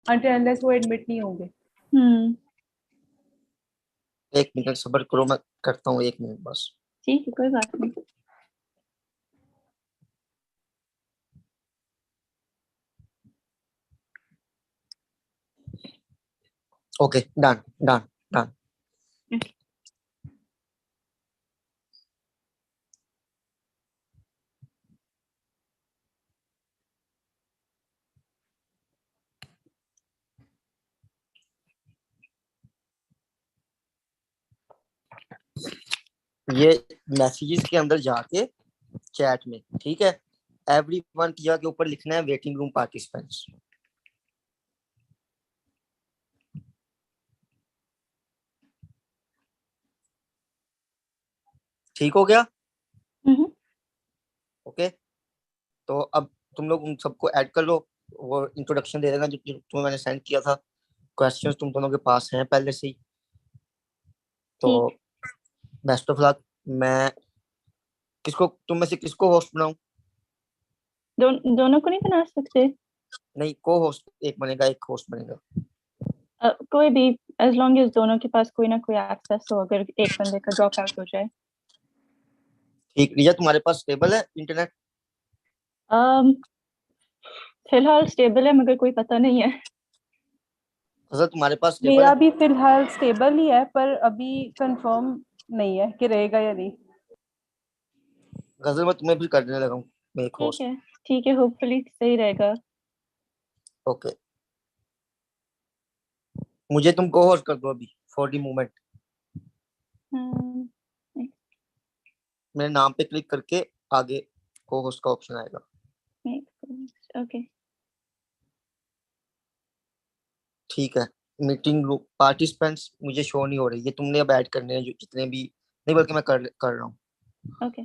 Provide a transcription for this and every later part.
until unless वो admit नहीं होंगे। एक मिनट सब्र करो, मैं करता हूँ, एक मिनट बस। ठीक है, कोई बात नहीं। Okay, done done done. ये मैसेजेस के अंदर जाके चैट में, ठीक है, एवरीवन किया के ऊपर लिखना है वेटिंग रूम पार्टिसिपेंट्स। ठीक हो गया? ओके, तो अब तुम लोग उन सबको ऐड कर लो। वो इंट्रोडक्शन दे देना जो तुम्हें मैंने सेंड किया था। क्वेश्चंस तुम दोनों के पास हैं पहले से ही, तो बेस्ट ऑफ लक। मैं किसको, तुम में से किसको होस्ट बनाऊं? दोनों को नहीं बना सकते? नहीं, को होस्ट एक बनेगा, एक होस्ट बनेगा। कोई भी, एज लॉन्ग एज दोनों के पास कोई ना कोई एक्सेस हो, अगर एक बंदे का ड्रॉप आउट हो जाए। ठीक, रिया तुम्हारे पास स्टेबल है इंटरनेट? फिलहाल स्टेबल है, मगर कोई पता नहीं है। अगर तुम्हारे पास स्टेबल मेरा है? भी फिलहाल स्टेबल ही है, पर अभी कंफर्म नहीं है कि रहेगा या नहीं। गजल मैं तुम्हें भी करने लगा हूँ एक होस्ट। ठीक है, होपफुली सही रहेगा। ओके, मुझे तुम को होस्ट कर दो अभी फॉर द मोमेंट। मेरे नाम पे क्लिक करके आगे को होस्ट का ऑप्शन आएगा। ओके, ठीक है, मीटिंग ग्रुप पार्टिसिपेंट्स मुझे शो नहीं हो रही, ये तुमने अब ऐड करने हैं जो जितने भी, नहीं बल्कि मैं कर रहा हूँ। ओके,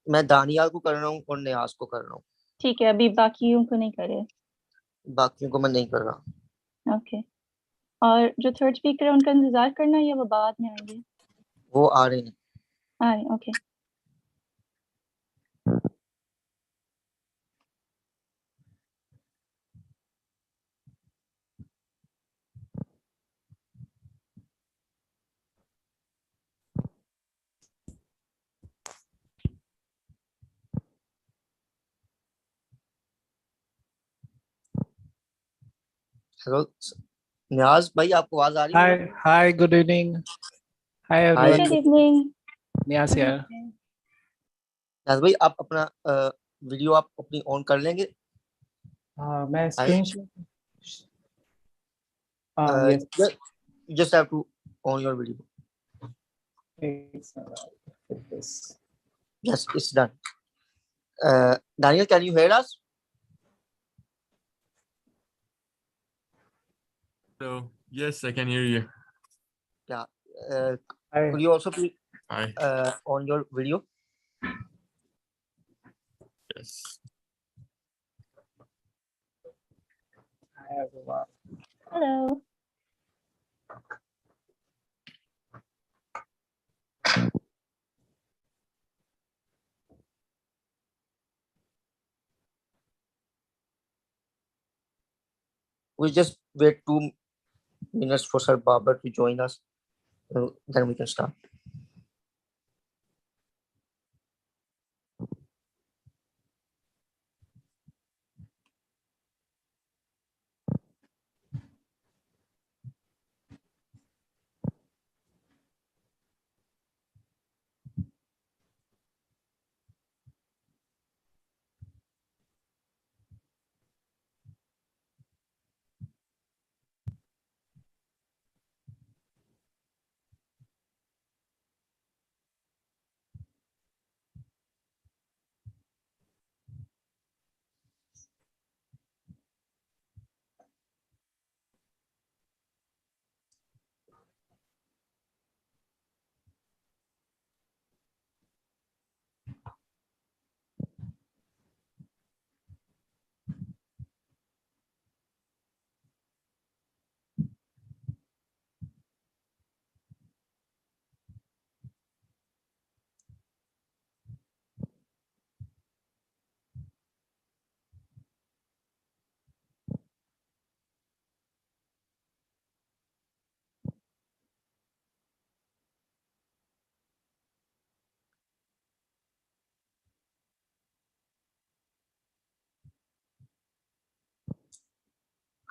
मैं दानियाल को कर रहा हूँ और नियाज को कर रहा हूँ। ठीक है, अभी बाकियों को नहीं करे। बाकियों को मैं नहीं कर रहा। ओके, और जो थर्ड स्पीकर है उनका इंतजार करना है या वो बाद में आएंगे? वो आ रहे हैं। ओके। हेलो नियाज भाई, आपको आवाज आ रही है? Hi, good evening. Hi hi everyone. Good evening. Niyas here. नियाज भाई, आप अपना वीडियो आप अपनी ऑन कर लेंगे? मैं screenshot. Yes. You just have to on your video. This. Yes, it's done. Daniel, can you hear us? Hello. Yes, I can hear you. Yeah. Hi. Could you also please Hi. on your video? Yes. Hi everyone. Hello. We just wait 2 minutes for Sir Babar to join us. Then we can start.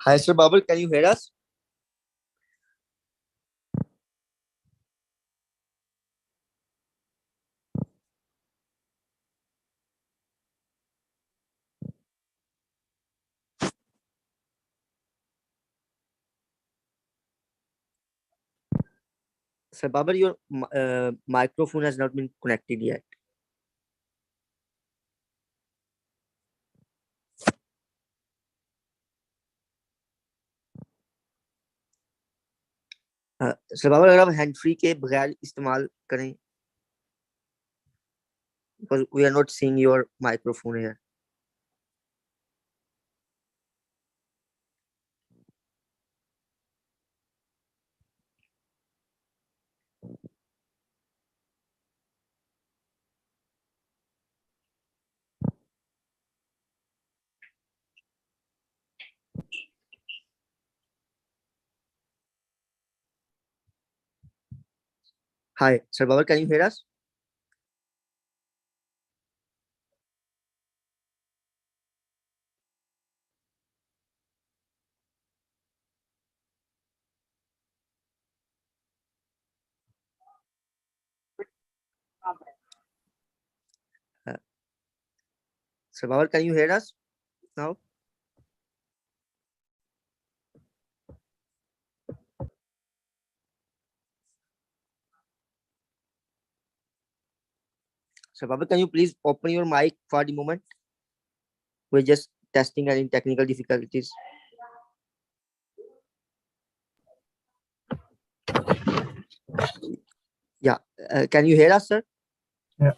Hi, Sir Babar, can you hear us? Sir Babar, your microphone has not been connected yet. Sir Babar, अगर आप hand free के बगैर इस्तेमाल करें, because we are not seeing your microphone here. Hi, Sir Babar, can you hear us? Sir Babar, can you hear us now? Sir Babar, can you please open your mic for the moment? We're just testing any technical difficulties. Yeah, can you hear us, sir? Yeah.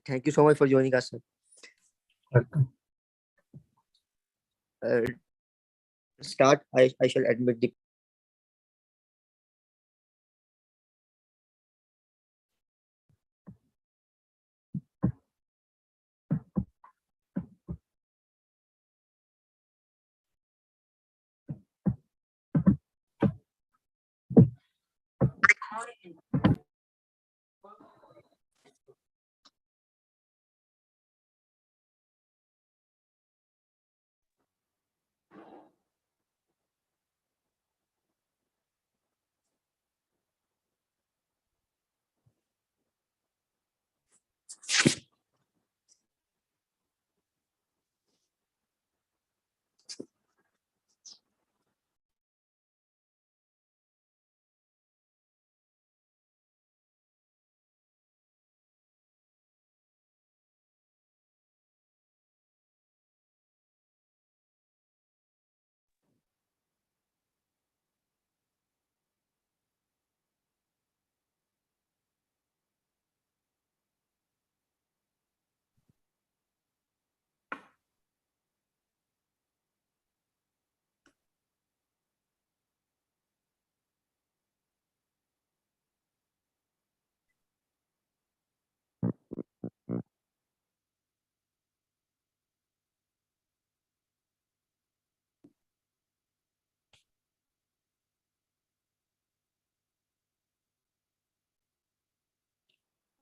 Thank you so much for joining us, sir. Welcome. Start. I shall admit the.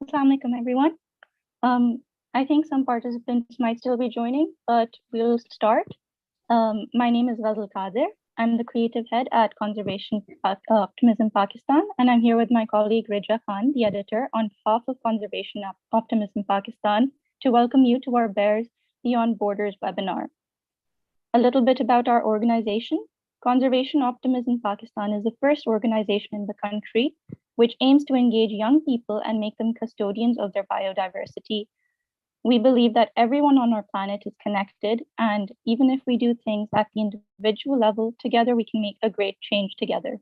Assalamu alaikum, everyone. I think some participants might still be joining, but we'll start. My name is Ghazal Qadir. I'm the creative head at Optimism Pakistan, and I'm here with my colleague Rija Khan, the editor, on behalf of Conservation Optimism Pakistan, to welcome you to our Bears Beyond Borders webinar. A little bit about our organization. Conservation Optimism Pakistan is the first organization in the country which aims to engage young people and make them custodians of their biodiversity. We believe that everyone on our planet is connected, and even if we do things at the individual level, together we can make a great change together.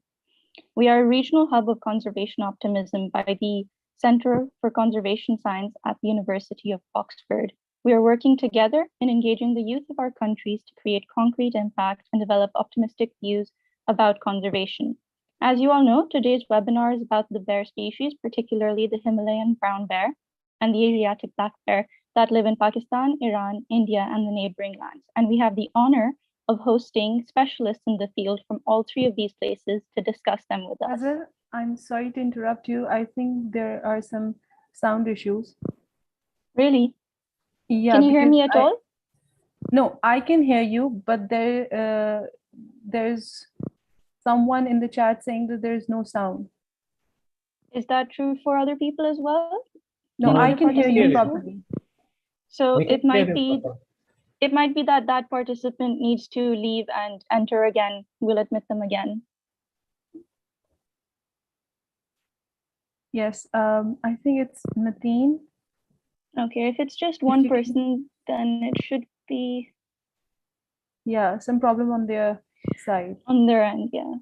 We are a regional hub of conservation optimism by the Center for Conservation Science at the University of Oxford. We are working together in engaging the youth of our countries to create concrete impact and develop optimistic views about conservation. As you all know, today's webinar is about the bear species, particularly the Himalayan brown bear and the Asiatic black bear that live in Pakistan, Iran, India, and the neighboring lands. And we have the honor of hosting specialists in the field from all three of these places to discuss them with us. Azhar, I'm sorry to interrupt you. I think there are some sound issues. Really? Yeah. Can you hear me at all? No, I can hear you, but there's someone in the chat saying that there's no sound. Is that true for other people as well? No, Any I other can hear you participants? properly. So We can it might hear be you properly. that that participant needs to leave and enter again. We'll admit them again. Yes, I think it's Nateen. Okay, if it's just one you can- person, then it should be Yeah, some problem on their side. on their end, yeah.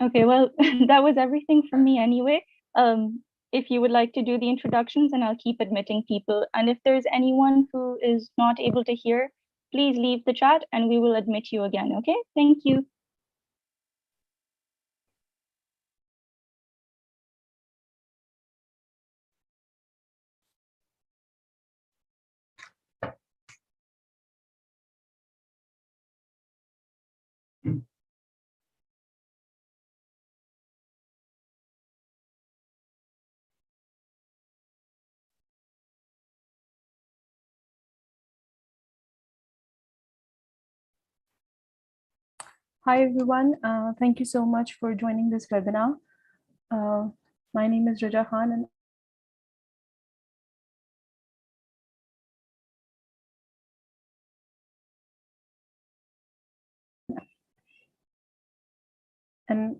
Okay, well, that was everything from me anyway. If you would like to do the introductions, and I'll keep admitting people. And if there's anyone who is not able to hear, please leave the chat and we will admit you again, okay? Thank you. Hi, everyone. Thank you so much for joining this webinar. My name is Raja Khan, and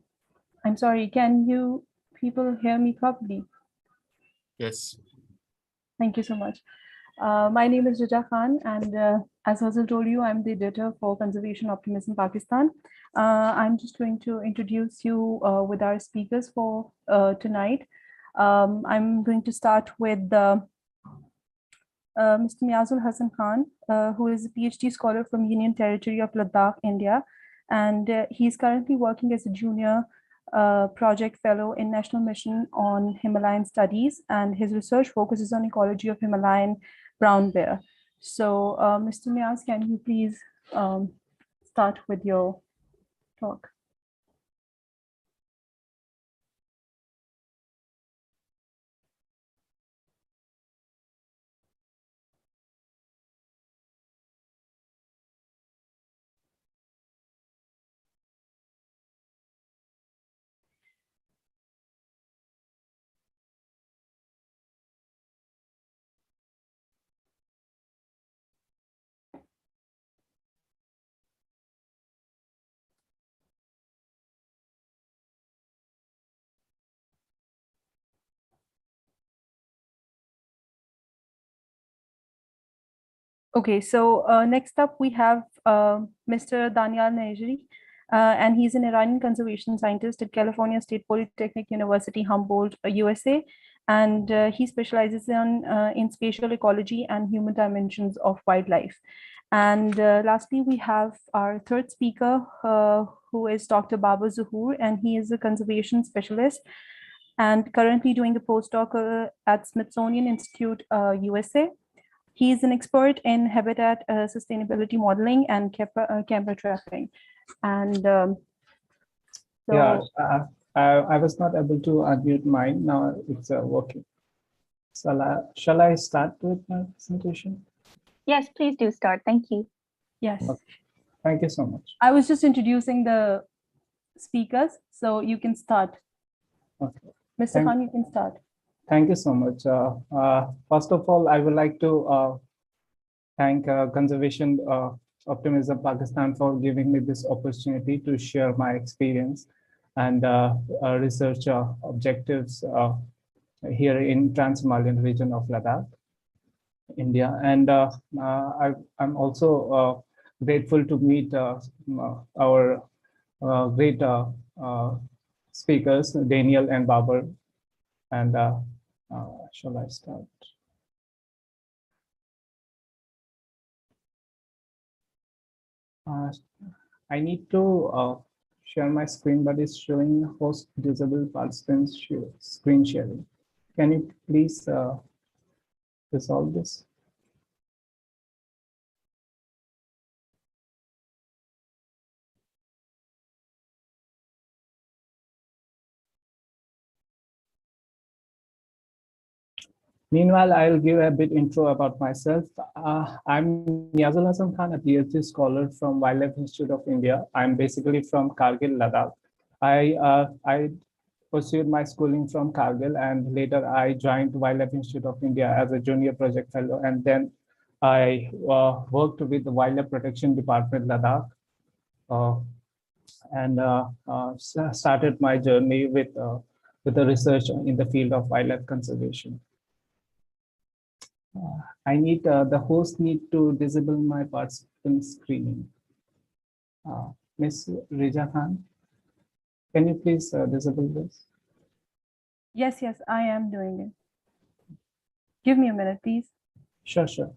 I'm sorry, can you people hear me properly? Yes. Thank you so much. My name is Raja Khan, and as Hazel told you, I'm the editor for Conservation Optimism Pakistan. I'm just going to introduce you with our speakers for tonight. I'm going to start with Mr. Niazul Hassan Khan, who is a PhD scholar from Union Territory of Ladakh, India. And he's currently working as a junior project fellow in National Mission on Himalayan Studies. And his research focuses on ecology of Himalayan brown bear. So Mr. Niaz, can you please start with your talk? Okay, so next up we have Mr. Daniel Najri, and he's an Iranian conservation scientist at California State Polytechnic University, Humboldt, USA, and he specializes in spatial ecology and human dimensions of wildlife. And lastly, we have our third speaker, who is Dr. Baba Zuhur, and he is a conservation specialist and currently doing a postdoc at Smithsonian Institute, USA. He is an expert in habitat sustainability modeling and camera tracking. And so Yeah, I was not able to unmute mine. Now it's working. Shall I start with my presentation? Yes, please do start. Thank you. yes, Thank you so much. I was just introducing the speakers, so you can start. Okay. Mr. Khan, you can start. Thank you so much. First of all, I would like to thank Conservation Optimism Pakistan for giving me this opportunity to share my experience and research objectives here in Trans-Himalayan region of Ladakh, India. And I'm also grateful to meet our great speakers, Daniel and Babar. And shall I start? I need to share my screen, but it's showing host disable participants screen sharing. Can you please resolve this? Meanwhile, I'll give a bit intro about myself. I'm Niyazul Hasan Khan, a PhD scholar from Wildlife Institute of India. I'm basically from Kargil, Ladakh. I pursued my schooling from Kargil, and later I joined Wildlife Institute of India as a junior project fellow. And then I worked with the Wildlife Protection Department, Ladakh, uh, and started my journey with the research in the field of wildlife conservation. I need the host need to disable my participant screening. Miss Rija Khan, can you please disable this? Yes, I am doing it. Give me a minute, please. Sure, sure.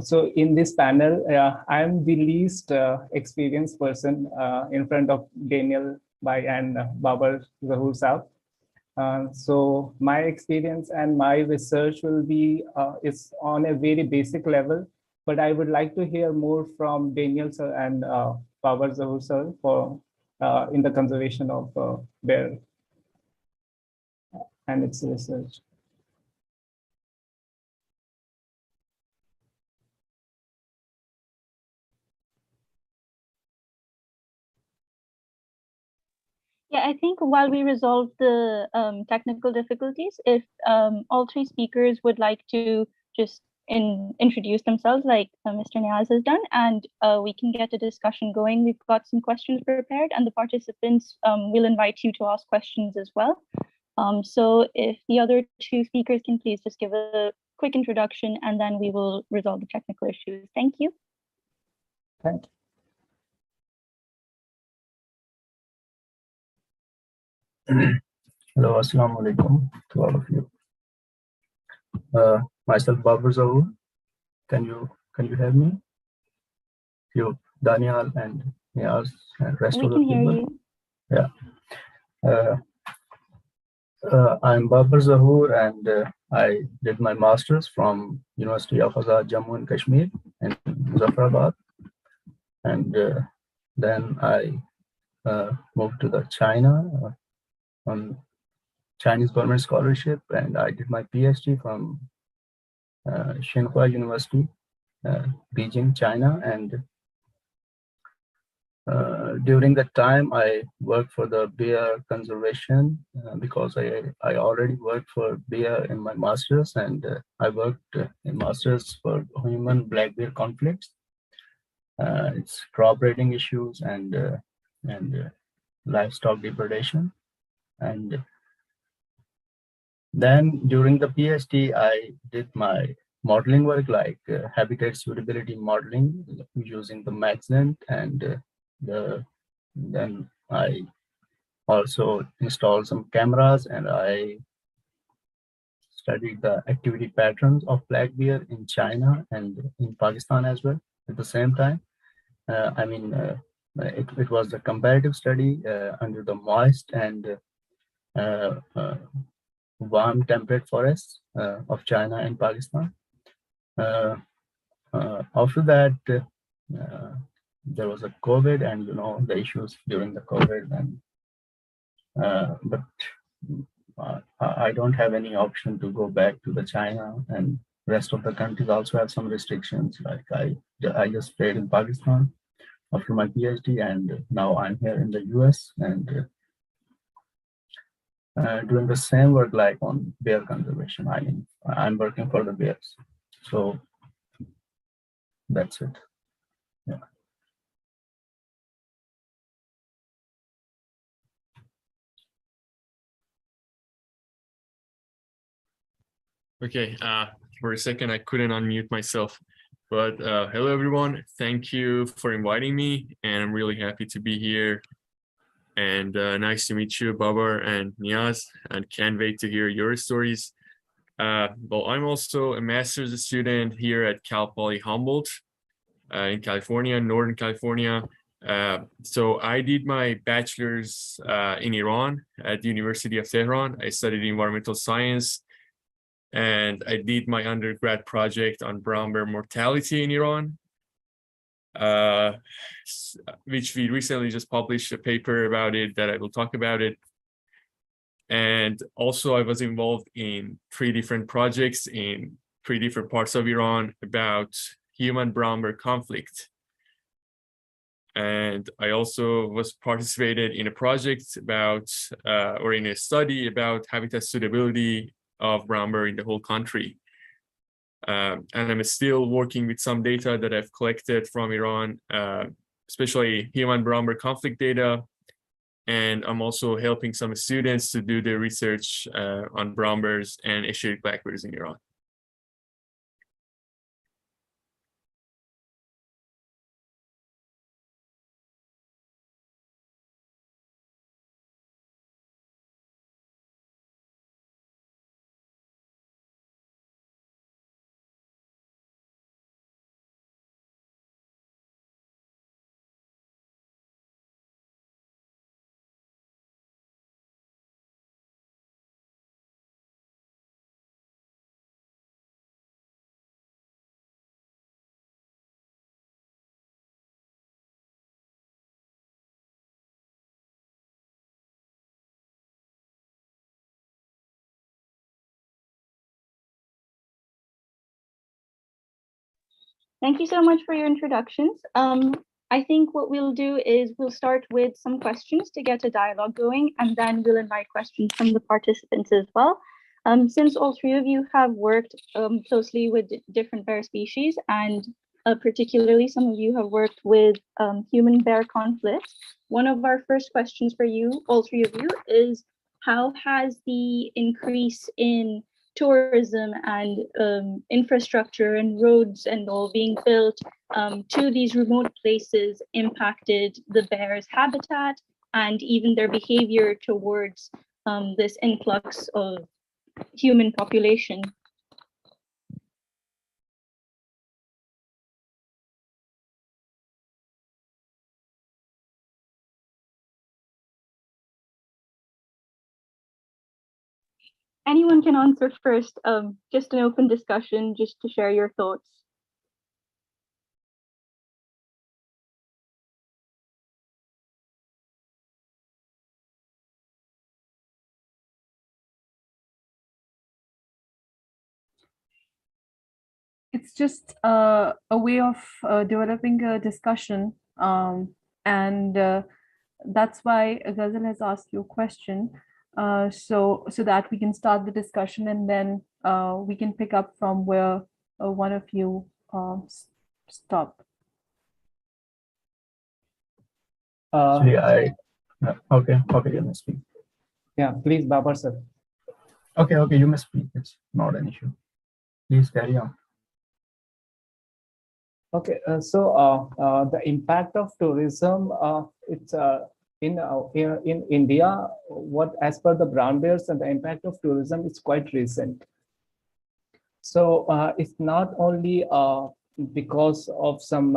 So in this panel, I'm the least experienced person in front of Daniel Bai and Babar Zahur Saab. So my experience and my research will be is on a very basic level, but I would like to hear more from Daniel sir and Babar Zahur sir for in the conservation of bear and its research. Yeah, I think while we resolve the technical difficulties, if all three speakers would like to just introduce themselves like Mr. Niaz has done, and we can get a discussion going. We've got some questions prepared, and the participants will invite you to ask questions as well. So if the other two speakers can please just give a quick introduction, and then we will resolve the technical issues. Thank you. Thank you. Hello, assalamu alaikum to all of you. Myself, Babar Zahur. Can you hear me? You, Daniel and Niaz and rest We of the can hear people. you. Yeah. I'm Babar Zahur, and I did my master's from University of Azad Jammu and Kashmir in Muzaffarabad, and then I moved to the China on Chinese government scholarship, and I did my PhD from Tsinghua University, Beijing, China. And during that time, I worked for the bear conservation because I already worked for bear in my master's, and I worked in master's for human black bear conflicts, its crop raiding issues, and livestock depredation. And then during the PhD, I did my modeling work like habitat suitability modeling using the Maxent, and then I also installed some cameras, and I studied the activity patterns of black bear in China and in Pakistan as well at the same time. It was a comparative study under the moist and warm temperate forests of China and Pakistan. After that, there was a COVID, and the issues during the COVID, and but I don't have any option to go back to the China, and rest of the countries also have some restrictions. Like I just stayed in Pakistan after my PhD, and now I'm here in the US, and doing the same work like on bear conservation. I mean, I'm working for the bears. So that's it. Yeah. Okay, for a second, I couldn't unmute myself. But hello, everyone. Thank you for inviting me, and I'm really happy to be here. And nice to meet you, Babar and Niaz, and can't wait to hear your stories. Well, I'm also a master's student here at Cal Poly Humboldt in California, Northern California. So I did my bachelor's in Iran at the University of Tehran. I studied environmental science. and I did my undergrad project on brown bear mortality in Iran, which we recently just published a paper about it that I will talk about it. And also I was involved in 3 different projects in 3 different parts of Iran about human brown bear conflict. And I also was participated in a project about, or in a study about habitat suitability of brown bear in the whole country. And I'm still working with some data that I've collected from Iran, especially human brown bear conflict data. And I'm also helping some students to do their research on brown bears and Asiatic black bears in Iran. Thank you so much for your introductions. I think what we'll do is we'll start with some questions to get a dialogue going, and then we'll invite questions from the participants as well. Since all 3 of you have worked closely with different bear species, and particularly some of you have worked with human bear conflict, one of our first questions for you, all 3 of you, is how has the increase in tourism and infrastructure and roads and all being built to these remote places impacted the bears' habitat and even their behavior towards this influx of human population? Anyone can answer first, just an open discussion, just to share your thoughts. It's just a way of developing a discussion, and that's why Ghazal has asked you a question, so that we can start the discussion, and then we can pick up from where one of you stop. Actually, okay, you may speak. Yeah, please, Babar sir. Okay, you may speak. It's not an issue. Please carry on. Okay, so the impact of tourism, it's in India, as per the brown bears, and the impact of tourism is quite recent. So it's not only because of some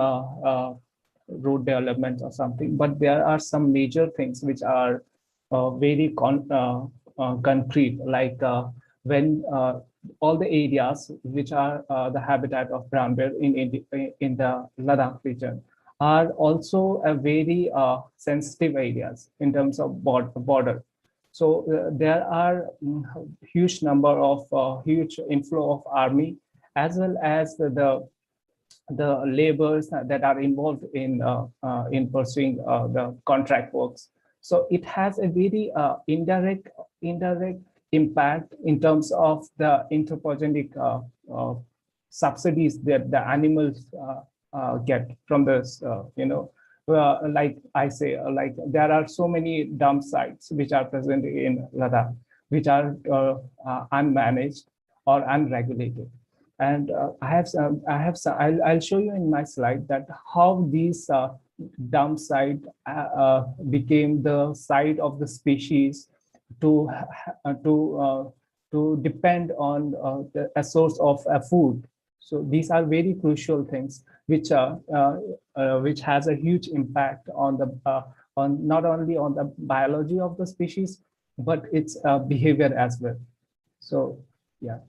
road development or something, but there are some major things which are very concrete, like when all the areas which are the habitat of brown bear in the Ladakh region are also a very sensitive areas in terms of border. So there are huge number of huge inflow of army, as well as the laborers that are involved in pursuing the contract works. So it has a very indirect impact in terms of the anthropogenic subsidies that the animals get from this, like I say, like there are so many dump sites which are present in Ladakh, which are unmanaged or unregulated. And I'll show you in my slide that how these dump site became the site of the species to depend on a source of food. So these are very crucial things which has a huge impact on the on not only on the biology of the species, but its behavior as well. So yeah.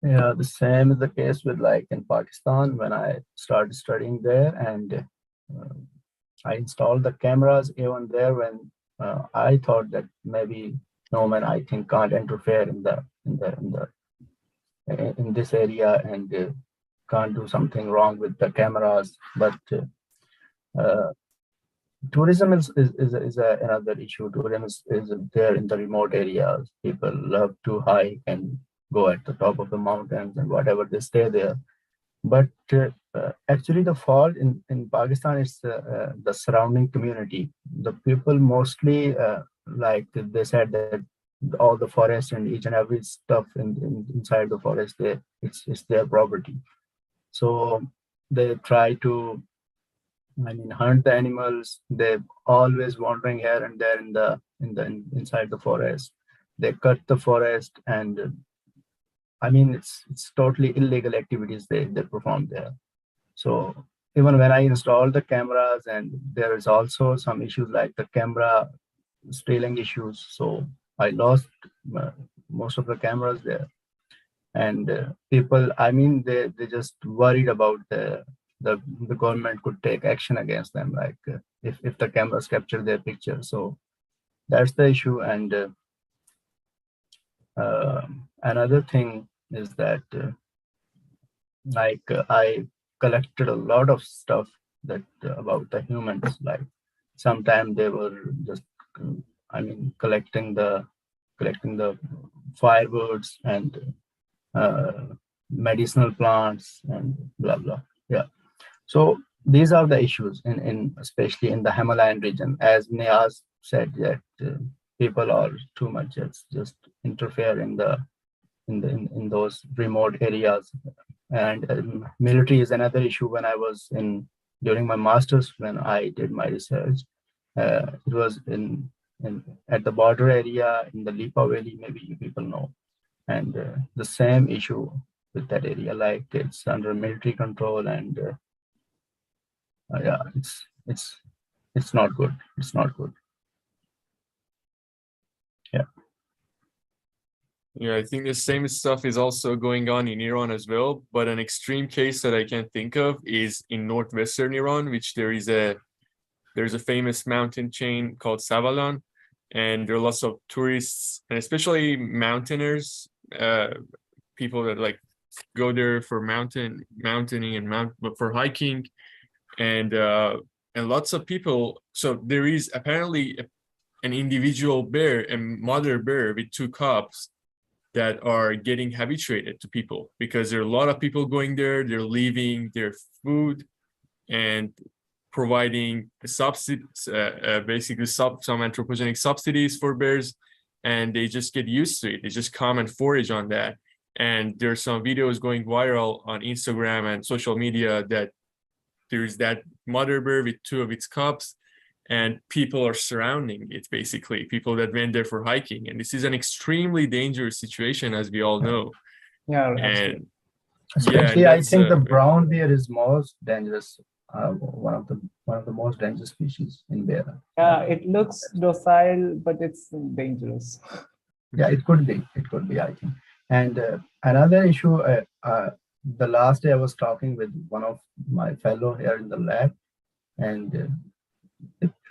Yeah, the same is the case with like in Pakistan when I started studying there, and I installed the cameras even there when I thought that maybe no man I think can't interfere in this area and can't do something wrong with the cameras, but tourism is another issue. Tourism is there in the remote areas. People love to hike and go at the top of the mountains and whatever, they stay there. But actually the fault in Pakistan is the surrounding community. The people mostly, like they said that all the forest and each and every stuff inside the forest, it's their property. So they try to, I mean, hunt the animals. They're always wandering here and there inside the forest. They cut the forest, and I mean, it's totally illegal activities they perform there. So even when I installed the cameras, and there is also some issues like the camera stealing issues. So I lost most of the cameras there, and people, I mean, they just worried about the government could take action against them, like if the cameras capture their picture. So that's the issue. And another thing is that I collected a lot of stuff that about the humans. Like sometimes they were just, I mean, collecting the fireworks and medicinal plants and blah blah. Yeah. So these are the issues in especially in the Himalayan region, as Niaz said, that people are too much just interfere in those remote areas. And military is another issue. When I was during my master's, when I did my research, it was at the border area in the Lipa Valley, maybe you people know, and the same issue with that area, like it's under military control, and yeah, it's not good. It's not good. Yeah. Yeah, I think the same stuff is also going on in Iran as well. But an extreme case that I can think of is in northwestern Iran, which there's a famous mountain chain called Savalan, and there are lots of tourists and especially mountaineers, people that like go there for mountaining and for hiking, and lots of people. So there is apparently an individual bear, a mother bear with two cubs, that are getting habituated to people, because there are a lot of people going there. They're leaving their food and providing subsidies, basically some anthropogenic subsidies for bears, and they just get used to it. They just come and forage on that. And there's some videos going viral on Instagram and social media that there's that mother bear with two of its cubs, and people are surrounding it, basically, people that went there for hiking. And this is an extremely dangerous situation, as we all know. Yeah, And absolutely. Especially, yeah, I think the brown bear is most dangerous. One of the most dangerous species in bear. Yeah, it looks docile, but it's dangerous. Yeah, it could be. It could be, I think. And another issue, the last day I was talking with one of my fellow here in the lab, and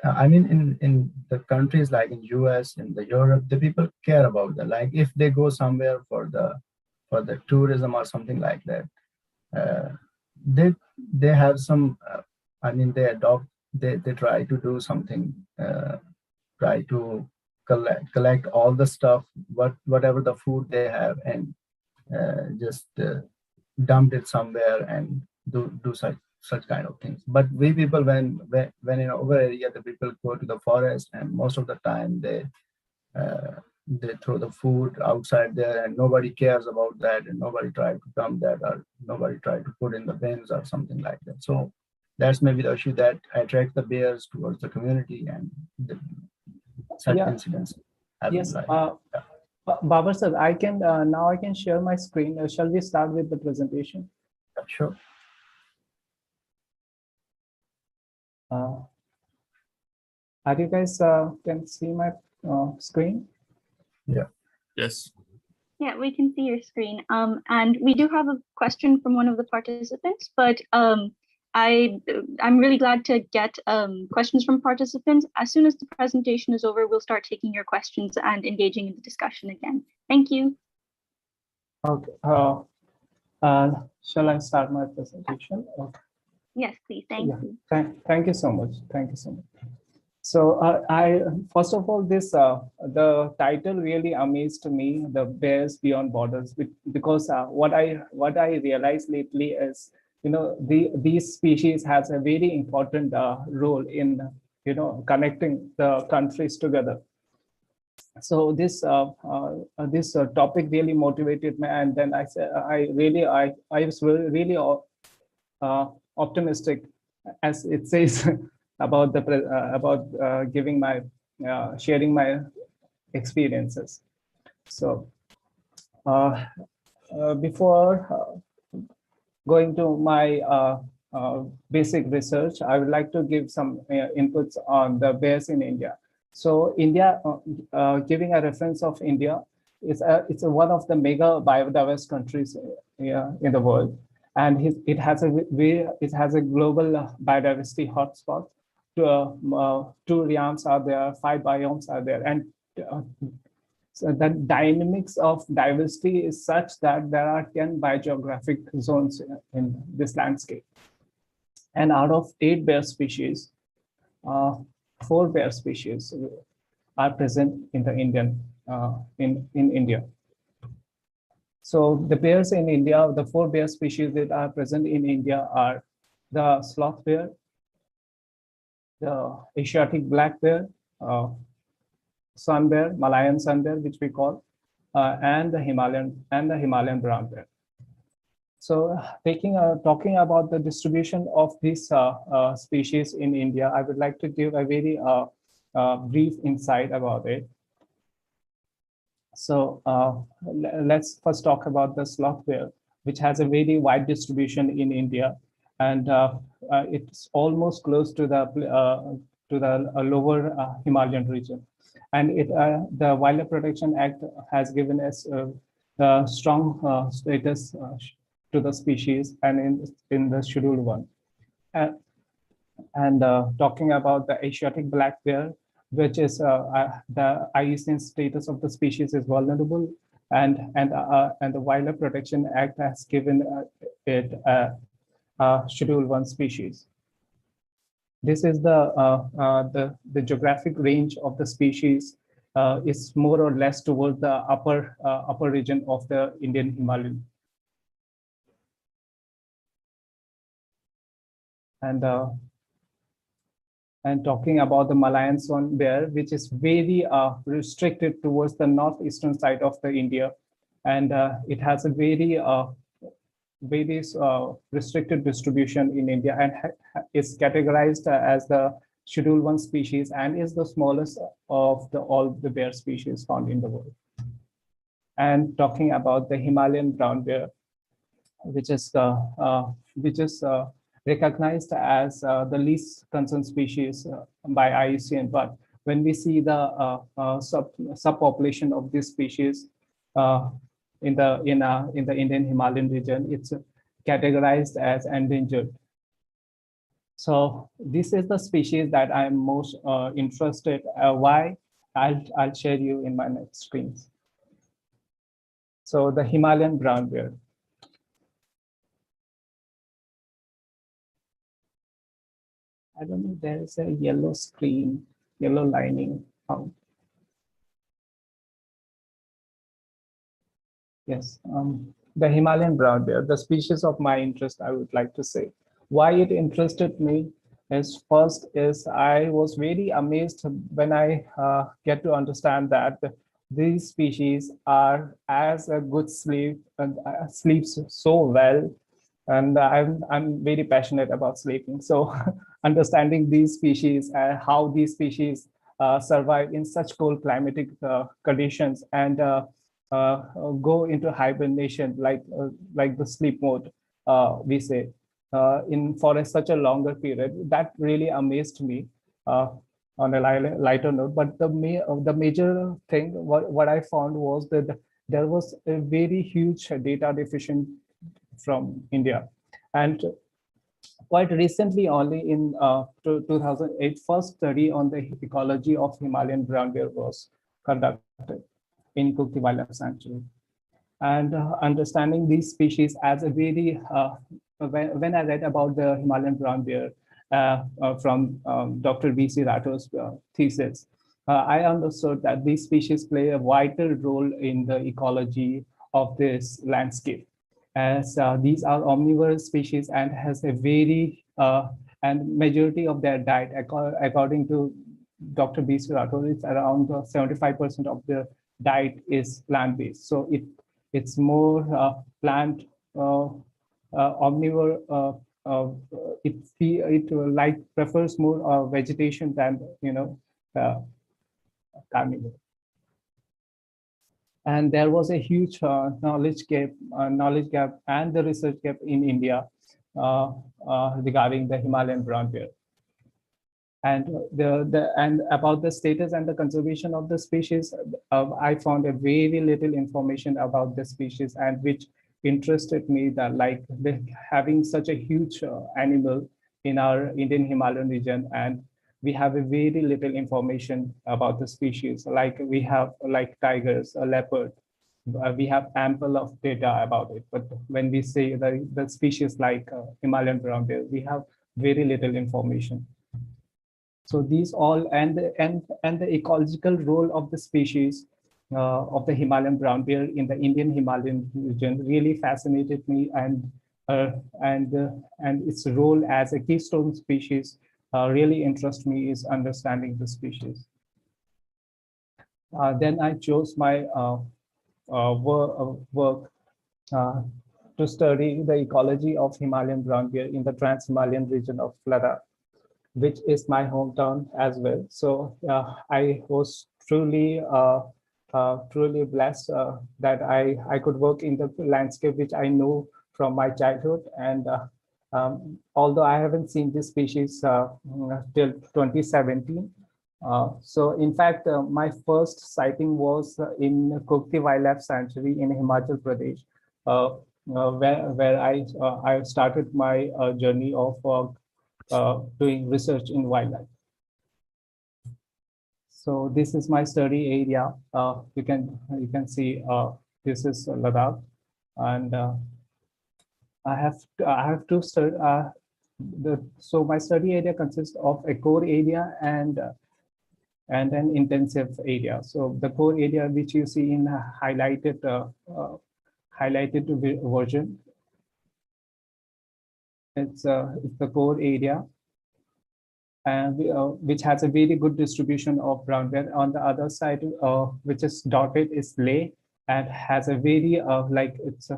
I mean, in the countries like in US, in the Europe, the people care about that. Like if they go somewhere for the tourism or something like that, they have some. I mean, they try to do something. Try to collect all the stuff, whatever the food they have, and just dump it somewhere and do such kind of things. But we people, when in our area, the people go to the forest, and most of the time they throw the food outside there, and nobody cares about that, and nobody try to dump that, or nobody try to put in the bins or something like that. So that's maybe the issue that attract the bears towards the community, and such incidents happen. Yes, like Babar sir, I can now I can share my screen. Shall we start with the presentation? Sure. Are you guys can see my screen? Yeah. yes. Yeah, we can see your screen. And we do have a question from one of the participants, but I'm really glad to get questions from participants. As soon as the presentation is over, we'll start taking your questions and engaging in the discussion again. Thank you. Okay. Shall I start my presentation? Okay. Yes, please. Thank you. Thank you so much. Thank you so much. So I first of all, this the title really amazed me, the Bears Beyond Borders, because what I realized lately is, these species has a very important role in connecting the countries together. So this topic really motivated me, and then I said I was really optimistic, as it says, about giving my sharing my experiences. So before going to my basic research, I would like to give some inputs on the bears in India. So India, giving a reference of India, it's one of the mega biodiverse countries in the world, and it has a global biodiversity hotspot. Two realms are there, 5 biomes are there, and so the dynamics of diversity is such that there are 10 biogeographic zones in this landscape. And out of 8 bear species, 4 bear species are present in the in India. So the bears in India, the 4 bear species that are present in India are the sloth bear, the Asiatic black bear, sun bear, Malayan sun bear, which we call, and the Himalayan brown bear. So talking about the distribution of these species in India, I would like to give a very brief insight about it. So let's first talk about the sloth bear, which has a very wide distribution in India, and it's almost close to the lower Himalayan region. And the Wildlife Protection Act has given us a strong status to the species, and in the Schedule 1. And talking about the Asiatic black bear, which is the IUCN status of the species is vulnerable, and the Wildlife Protection Act has given it Schedule 1 species. This is the geographic range of the species is more or less towards the upper region of the Indian Himalayan. And talking about the Malayan swan bear, which is very restricted towards the northeastern side of the India, and it has a very restricted distribution in India, and is categorized as the Schedule 1 species, and is the smallest of all the bear species found in the world. And talking about the Himalayan brown bear, which is recognized as the least concerned species by IUCN, but when we see the subpopulation of this species in the Indian Himalayan region, it's categorized as endangered. So this is the species that I'm most interested. Why? I'll share you in my next screens. So the Himalayan brown bear. I don't know, there is a yellow screen, yellow lining. Oh. Yes, the Himalayan brown bear, the species of my interest, I would like to say. Why it interested me is, first is I was very amazed when I get to understand that these species are as a good sleep and sleeps so well. And I'm very passionate about sleeping. So understanding these species and how these species survive in such cold climatic conditions and go into hibernation, like the sleep mode, we say, for such a longer period, that really amazed me on a lighter note. But the major thing, what I found was that there was a very huge data deficient from India. And quite recently, only in 2008, first study on the ecology of Himalayan brown bear was conducted in Kuki Wildlife Sanctuary. And understanding these species as a very, when I read about the Himalayan brown bear from Dr. B.C. Ratho's thesis, I understood that these species play a vital role in the ecology of this landscape, as these are omnivorous species and has a very, and majority of their diet, according to Dr. B.C. Rathod, it's around 75% of the diet is plant-based. So it's more plant omnivore. It like prefers more vegetation than carnivore. And there was a huge knowledge gap and the research gap in India regarding the Himalayan brown bear. And and about the status and the conservation of the species, I found a very little information about the species, and which interested me that like having such a huge animal in our Indian Himalayan region, and we have a very little information about the species. Like we have like tigers, a leopard, we have ample of data about it. But when we say the species like Himalayan brown bear, we have very little information. So these all and the ecological role of the species of the Himalayan brown bear in the Indian Himalayan region really fascinated me, and its role as a keystone species really interests me is understanding the species. Then I chose my work to study the ecology of Himalayan brown bear in the Trans-Himalayan region of Ladakh, which is my hometown as well. So I was truly blessed that I could work in the landscape which I know from my childhood. And although I haven't seen this species till 2017, so in fact, my first sighting was in Kuki Wildlife Sanctuary in Himachal Pradesh, where I started my journey of doing research in wildlife. So this is my study area. You can see this is Ladakh, and I have to study. So my study area consists of a core area and an intensive area. So the core area, which you see in highlighted version, it's the core area, and which has a very good distribution of brown bear. On the other side, which is dotted, is Leh, and has a very like it's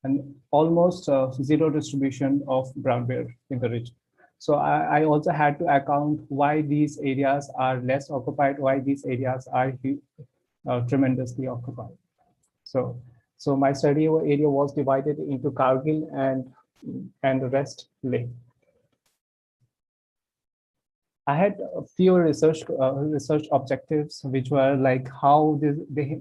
an almost zero distribution of brown bear in the region. So I also had to account why these areas are less occupied, why these areas are tremendously occupied. So my study area was divided into Kargil and the rest Leh. I had a few research objectives, which were like how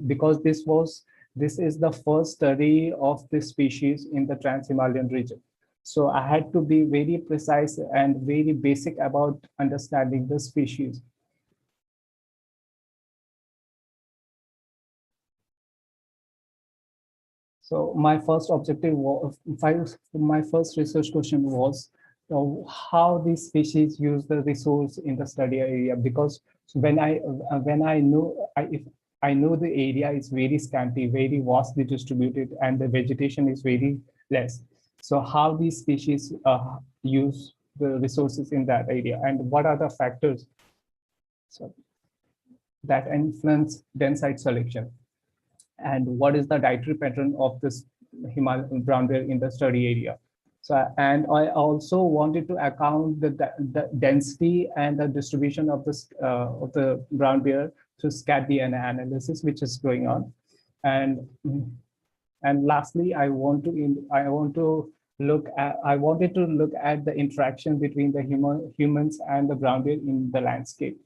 because this is the first study of this species in the Trans-Himalayan region. So I had to be very precise and very basic about understanding the species. So my first objective was, my first research question was how these species use the resource in the study area. Because when I know if I know the area is very scanty, very vastly distributed, and the vegetation is very less. So how these species use the resources in that area, and what are the factors that influence den site selection, and what is the dietary pattern of this Himalayan brown bear in the study area. So, and I also wanted to account the density and the distribution of the brown bear through scat DNA analysis, which is going on. And lastly, I wanted to look at the interaction between the humans and the brown bear in the landscape,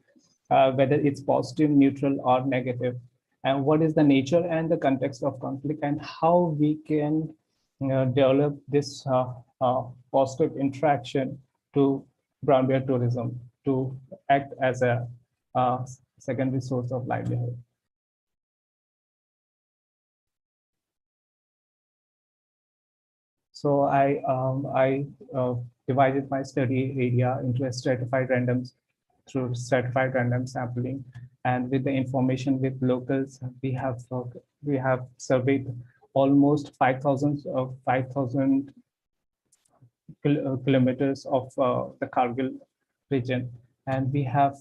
whether it's positive, neutral, or negative. and what is the nature and the context of conflict, and how we can develop this positive interaction to brown bear tourism to act as a secondary source of livelihood. So I divided my study area into a stratified randoms through stratified random sampling, and with the information with locals, we have surveyed almost 5,000 kilometers of the Kargil region, and we have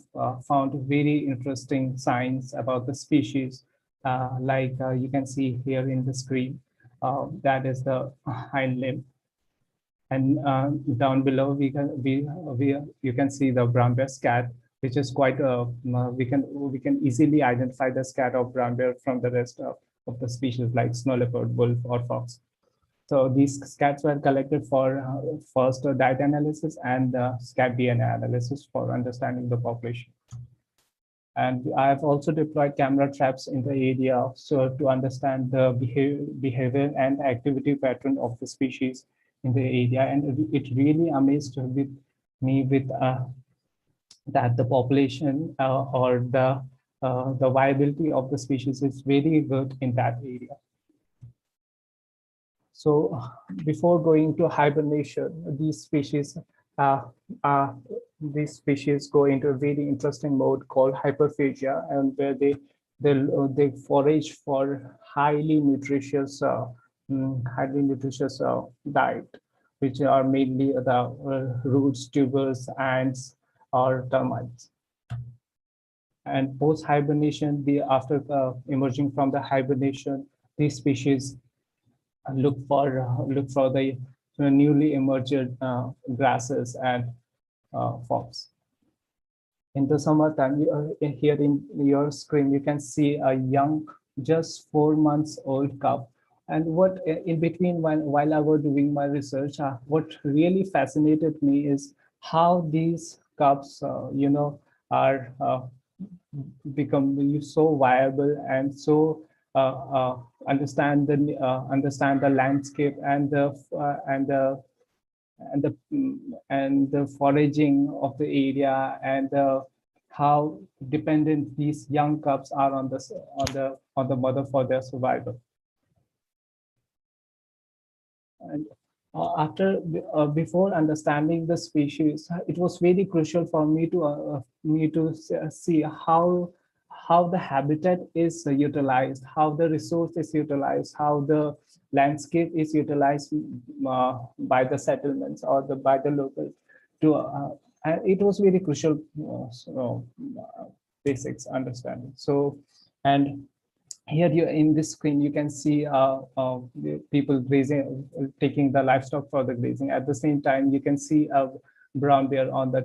found very interesting signs about the species, like you can see here in the screen. That is the hind limb, and down below you can see the brown bear scat, which is quite we can easily identify the scat of brown bear from the rest of the species like snow leopard, wolf, or fox. So these scats were collected for first diet analysis and scat DNA analysis for understanding the population. And I've also deployed camera traps in the area so to understand the behavior and activity pattern of the species in the area. And it really amazed me with that the population or the viability of the species is very good in that area. So before going to hibernation, these species go into a very interesting mode called hyperphagia, and where they forage for highly nutritious diet, which are mainly the roots, tubers, ants, or termites. And post hibernation, after emerging from the hibernation, these species look for the newly emerged grasses and forbs. In the summertime, here in your screen, you can see a young, just 4 months old cub. And what in between, while I was doing my research, what really fascinated me is how these cubs, are become so viable and so understand the landscape and the foraging of the area, and how dependent these young cubs are on the mother for their survival. And before understanding the species, it was very crucial for me to see how the habitat is utilized, how the resource is utilized, how the landscape is utilized by the settlements or by the locals. And it was very crucial basics understanding. So, and here in this screen, you can see people grazing, taking the livestock for the grazing. At the same time, you can see a brown bear on the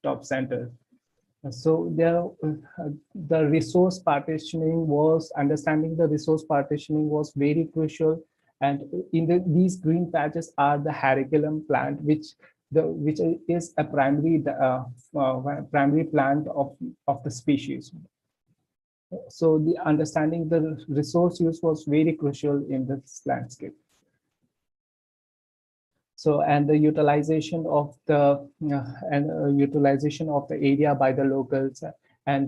top center. So the resource partitioning understanding the resource partitioning was very crucial. And in these green patches are the Hariculum plant, which is a primary plant of the species. So the understanding the resource use was very crucial in this landscape. So, and the utilization of the utilization of the area by the locals and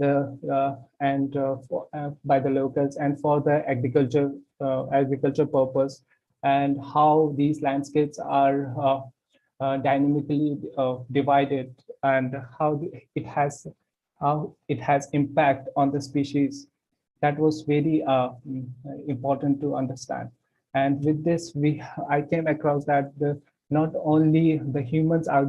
by the locals and for the agriculture purpose, and how these landscapes are dynamically divided, and how it has impact on the species. That was very important to understand. And with this, I came across that not only the humans are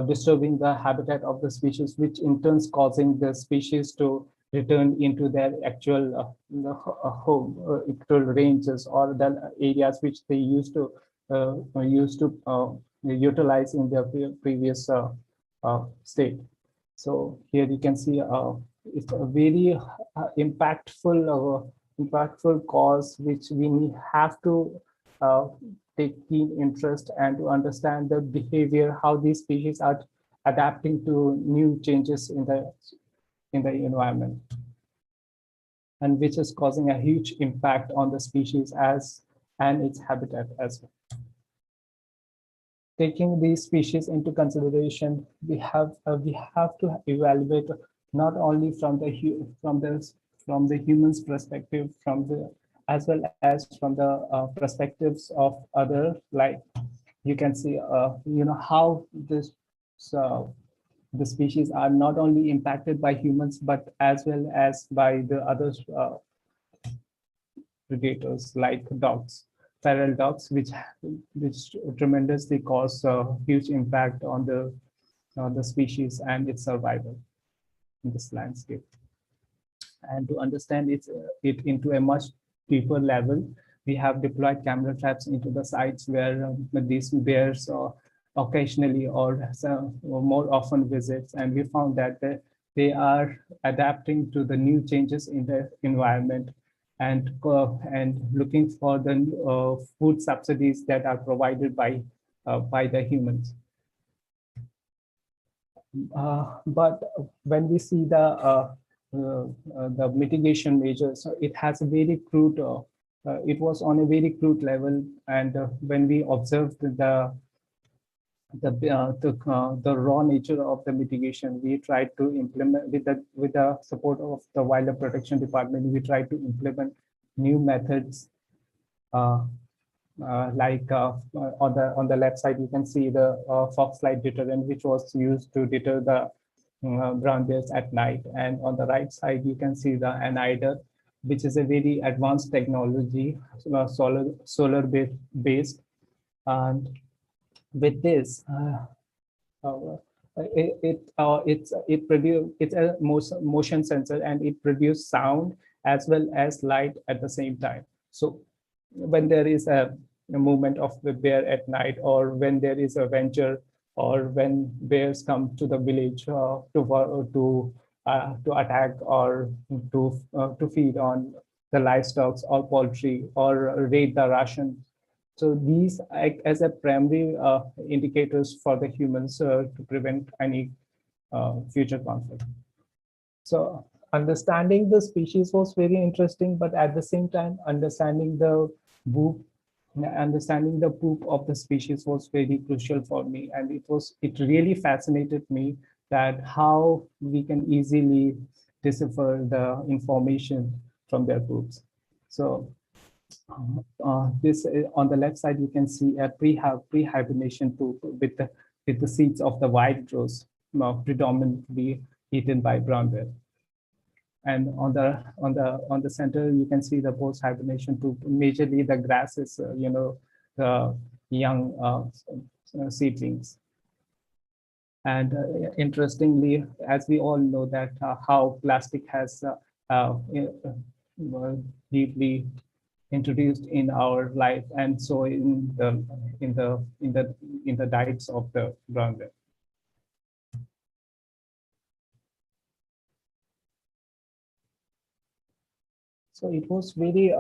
disturbing the habitat of the species, which in turn causing the species to return into their actual home, actual ranges, or the areas which they used to utilize in their previous state. So here you can see it's a very impactful cause, which we have to take keen interest and to understand the behavior, how these species are adapting to new changes in the environment, and which is causing a huge impact on the species and its habitat as well. Taking these species into consideration, we have to evaluate not only from the human's perspective, as well as from the perspectives of other, like you can see how the species are not only impacted by humans, but as well as by the other predators like dogs, feral dogs, which tremendously cause a huge impact on the species and its survival in this landscape. And to understand it into a much deeper level, we have deployed camera traps into the sites where these bears occasionally or more often visits, and we found that they are adapting to the new changes in the environment and looking for the food subsidies that are provided by the humans. But when we see the mitigation measures, it has a very crude. It was on a very crude level, and when we observed the raw nature of the mitigation, we tried to implement with the support of the Wildlife Protection Department. We tried to implement new methods, like on the left side you can see the fox-light deterrent, which was used to deter the brown bears at night, and on the right side you can see the anider, which is a very advanced technology, solar based, and with this, it's a motion sensor, and it produces sound as well as light at the same time. So when there is a movement of the bear at night, or when there is a venture, or when bears come to the village to attack or to feed on the livestock or poultry or raid the ration. So these act as a primary indicators for the humans to prevent any future conflict. So understanding the species was very interesting, but at the same time, understanding the poop of the species was very crucial for me, and it really fascinated me that how we can easily decipher the information from their poops. So this on the left side you can see a pre-hibernation poop with the seeds of the white rose, predominantly eaten by brown bear. And on the center you can see the post-hibernation poop, majorly the grasses, the young seedlings. And interestingly, as we all know that how plastic has deeply introduced in our life, and so in the diets of the brown bear. So it was very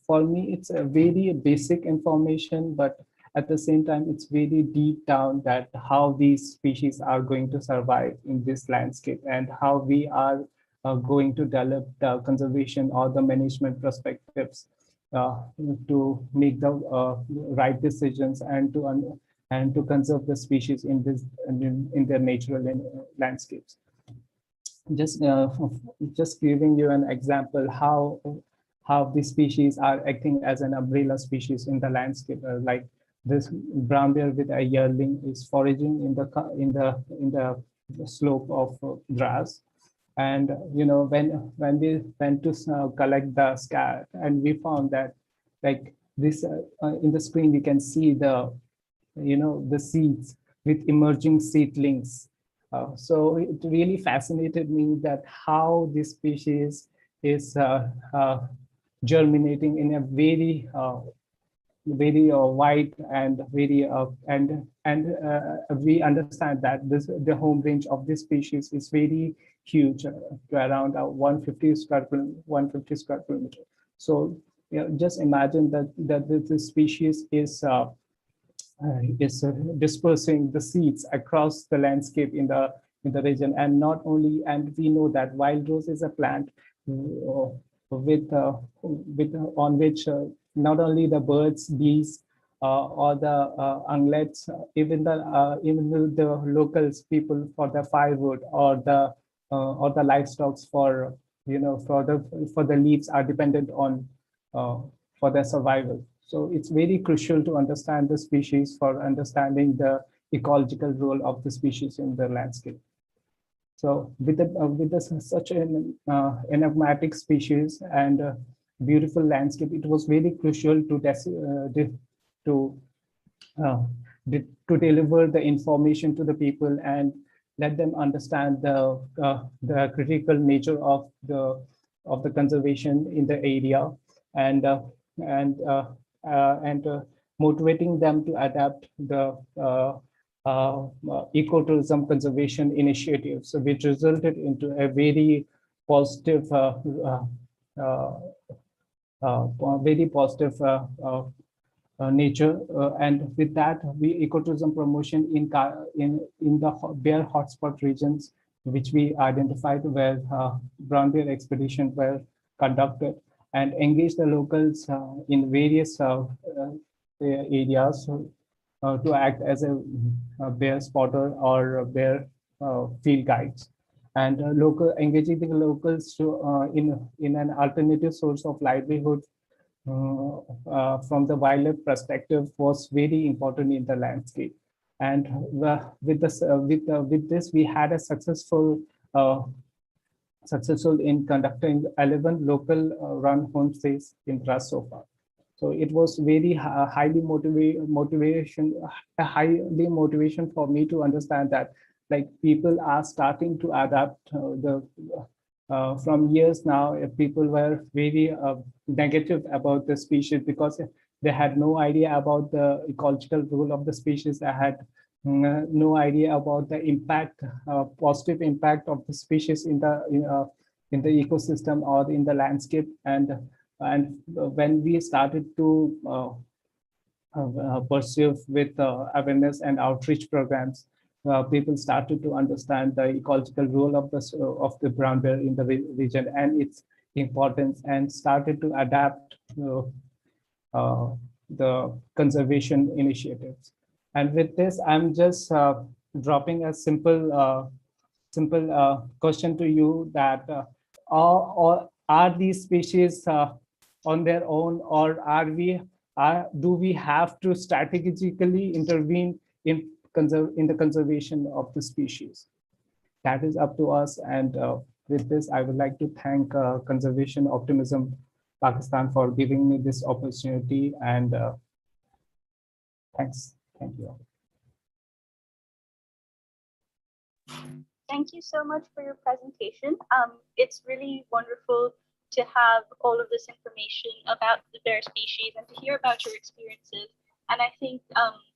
for me it's a very basic information, but at the same time it's very deep down that how these species are going to survive in this landscape, and how we are going to develop the conservation or the management perspectives to make the right decisions and to conserve the species in their natural landscapes. Just giving you an example how these species are acting as an umbrella species in the landscape, like this brown bear with a yearling is foraging in the slope of grass. And when we went to collect the scat, and we found that like this in the screen you can see the seeds with emerging seedlings. So it really fascinated me that how this species is germinating in a very wide and very we understand that the home range of this species is very huge, to around 150 square kilometer. So just imagine that this species is dispersing the seeds across the landscape in in the region. And not only, and we know that wild rose is a plant with on which not only the birds, bees, or the unglets, even the locals people for the firewood or the livestock for for the leaves are dependent on for their survival. So it's very crucial to understand the species for understanding the ecological role of the species in the landscape. So with such an enigmatic species and beautiful landscape, it was very crucial to uh, to deliver the information to the people and let them understand the critical nature of the conservation in the area, and and uh, motivating them to adapt the ecotourism conservation initiatives, which resulted into a very positive uh, very positive nature, and with that, ecotourism promotion in the bear hotspot regions, which we identified where brown bear expeditions were conducted, and engage the locals in various areas to act as a bear spotter or a bear field guides, and engaging the locals to in an alternative source of livelihood from the wildlife perspective was very important in the landscape. And with this, we had a successful in conducting 11 local run homestays in Ras so far. So it was very highly motivation for me to understand that like people are starting to adapt from years now. People were very negative about the species because they had no idea about the ecological role of the species. They had no idea about the impact, positive impact of the species in the ecosystem or in the landscape. And when we started to pursue with awareness and outreach programs, people started to understand the ecological role of the brown bear in the region and its importance, and started to adapt the conservation initiatives. And with this, I'm just dropping a simple question to you that are these species on their own, or do we have to strategically intervene in the conservation of the species? That is up to us. And with this, I would like to thank Conservation Optimism Pakistan for giving me this opportunity. And thanks. Thank you. Thank you so much for your presentation. It's really wonderful to have all of this information about the bear species and to hear about your experiences. And I think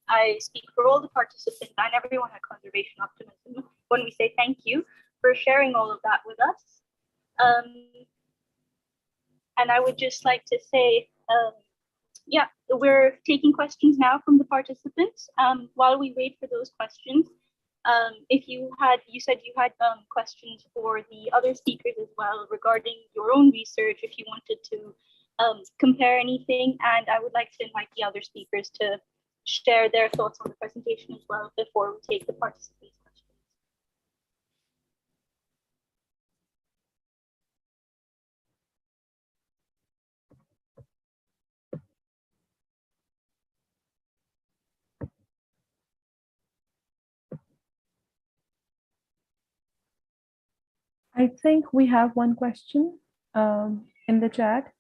I speak for all the participants and everyone at Conservation Optimism when we say thank you for sharing all of that with us. And I would just like to say, yeah, we're taking questions now from the participants. While we wait for those questions, if you said you had questions for the other speakers as well regarding your own research, if you wanted to compare anything, and I would like to invite the other speakers to share their thoughts on the presentation as well before we take the participants' questions. I think we have one question in the chat.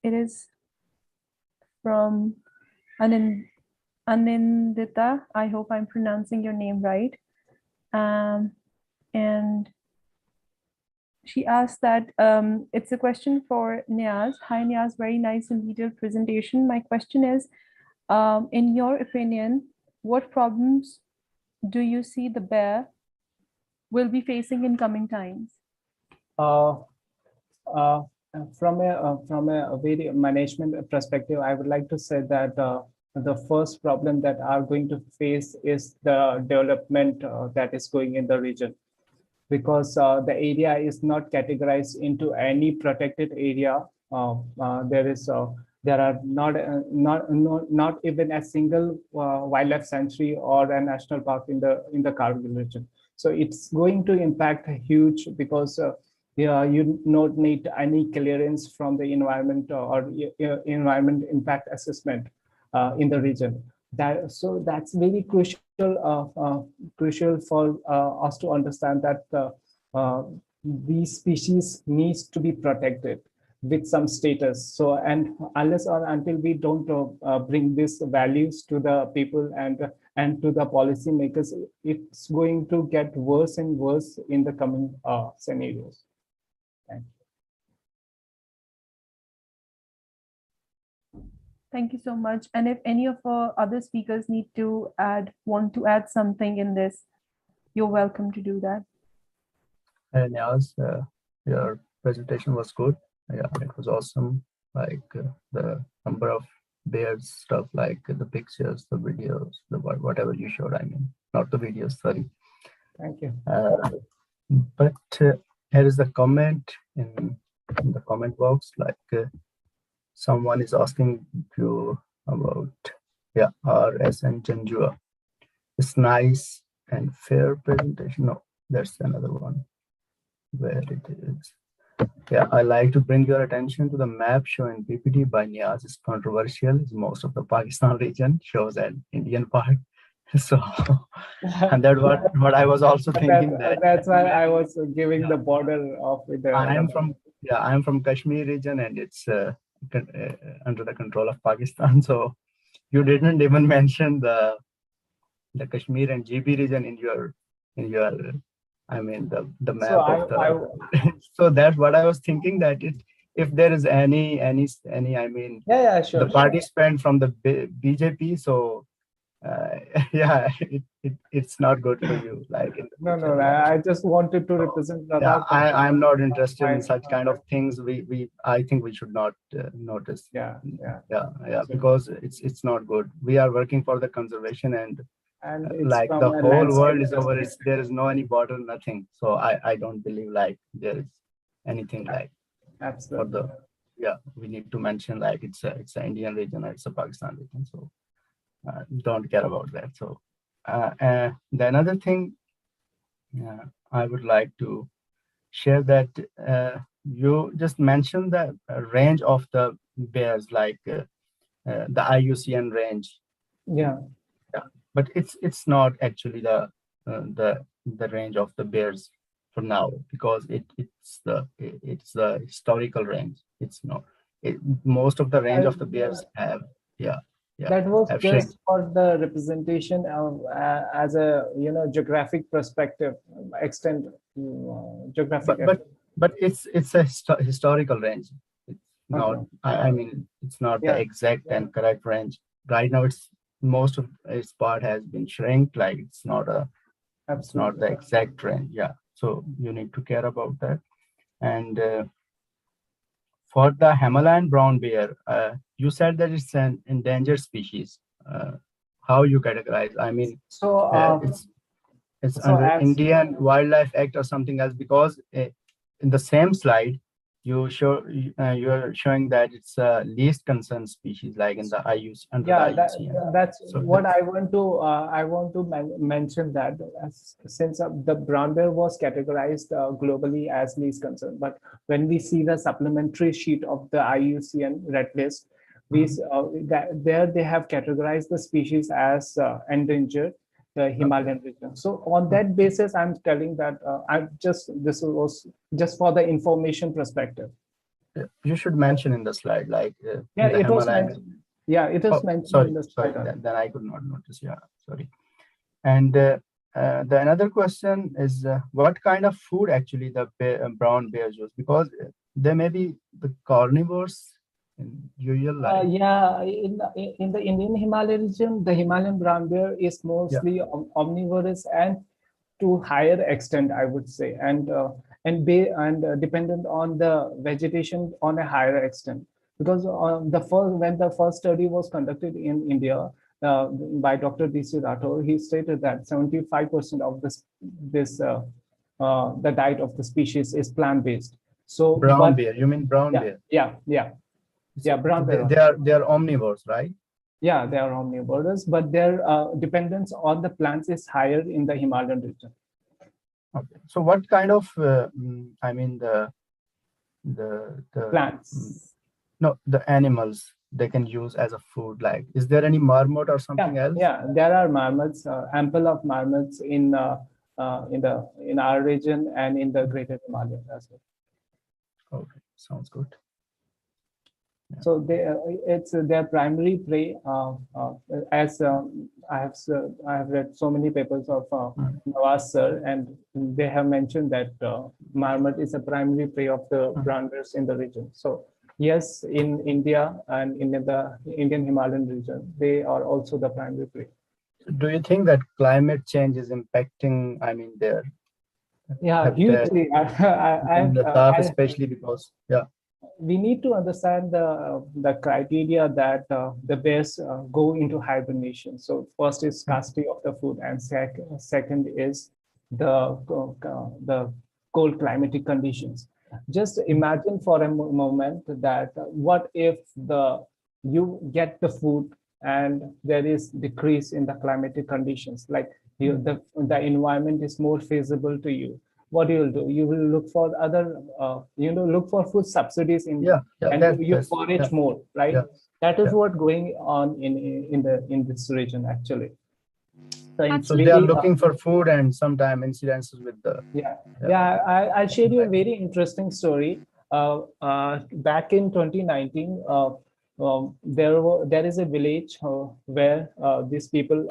It is from Anindita. I hope I'm pronouncing your name right. And she asked that it's a question for Niaz. Hi Niaz, very nice and detailed presentation. My question is, in your opinion, what problems do you see the bear will be facing in coming times? From a very management perspective, I would like to say that the first problem that are going to face is the development that is going in the region, because the area is not categorized into any protected area. There are not even a single wildlife sanctuary or a national park in the Kargil region. So it's going to impact huge, because yeah, you don't need any clearance from the environment or environment impact assessment in the region. So that's very crucial for us to understand that these species needs to be protected with some status. So, and unless or until we don't bring these values to the people and to the policymakers, it's going to get worse and worse in the coming scenarios. Thank you. Thank you so much. And if any of our other speakers want to add something in this, you're welcome to do that. And yes, your presentation was good. Yeah, it was awesome. Like the number of bears stuff, like the pictures, the videos, the whatever you showed. I mean, not the videos. Sorry. Thank you. But here is the comment in the comment box. Like someone is asking you about RS and Janjua. It's nice and fair presentation. No, that's another one. Where it is. Yeah, I like to bring your attention to the map showing PPT by Niaz. It's controversial. Most of the Pakistan region shows an Indian part. So, and that's what I was also thinking. That's why I was giving the border of the. I am from Kashmir region, and it's under the control of Pakistan. So, you didn't even mention the Kashmir and GB region in your I mean the map of the. So that's what I was thinking, that if there is any I mean sure, the participant from the BJP, so yeah, it's not good for you. Like no, I just wanted to represent. Yeah, I'm not interested in such kind of things. I think we should not notice. Yeah. Because it's not good. We are working for the conservation, and like the whole world is over. There is no any border, nothing. So I don't believe like there is anything like. Absolutely. We need to mention like it's an Indian region or it's a Pakistan region. So don't care about that. So the another thing I would like to share that you just mentioned the range of the bears, like the IUCN range. Yeah. But it's not actually the range of the bears for now, because it's the historical range. It's not. Most of the range of the bears have That was just for the representation of, as a geographic perspective, extent geographic. But it's a historical range. It's not. I mean, it's not the exact and correct range. Right now, most of its part has been shrinked. Like it's not the exact range. Yeah. So you need to care about that. And for the Himalayan brown bear, you said that it's an endangered species. How you categorize? I mean, it's under Indian Wildlife Act or something else, because in the same slide you are showing that it's a least concern species, like in the IUCN. That's what I want to mention, that since the brown bear was categorized globally as least concern, but when we see the supplementary sheet of the IUCN red list, there they have categorized the species as endangered, the Himalayan region. So on that basis, I'm telling that this was just for the information perspective. You should mention in the slide, like it was mentioned. Yeah, it is mentioned. Sorry, in the slide. Then I could not notice. Yeah, sorry. And the another question is, what kind of food actually the brown bears use? Because they may be the carnivores in usual life. In the Indian Himalayan region, the Himalayan brown bear is mostly omnivorous, and to higher extent, I would say, and dependent on the vegetation on a higher extent. because when the first study was conducted in India by Dr. D.C. Rathore, he stated that 75% of the diet of the species is plant-based. So Brown bear, you mean brown bear? Yeah, brown bear. They are omnivores, right? Yeah, they are omnivores, but their dependence on the plants is higher in the Himalayan region. Okay. So what kind of, I mean, the plants? No, the animals they can use as a food. Like, is there any marmot or something else? Yeah, there are marmots, ample of marmots in our region and in the Greater Himalaya as well. Okay, sounds good. So it's their primary prey. As I have read so many papers of Nawaz sir, and they have mentioned that marmot is a primary prey of the brown bears in the region. So yes, in India and in the Indian Himalayan region, they are also the primary prey. Do you think that climate change is impacting, I mean, their hugely. Especially because we need to understand the criteria that the bears go into hibernation. So first is scarcity of the food, and second is the cold climatic conditions. Just imagine for a moment that what if you get the food and there is decrease in the climatic conditions, like the environment is more feasible to you. What you will do? You will look for other, look for food subsidies and you forage more, right? That is what going on in this region actually. So they are looking for food, and sometimes incidences with the I'll share you a very interesting story. Back in 2019, there is a village where these people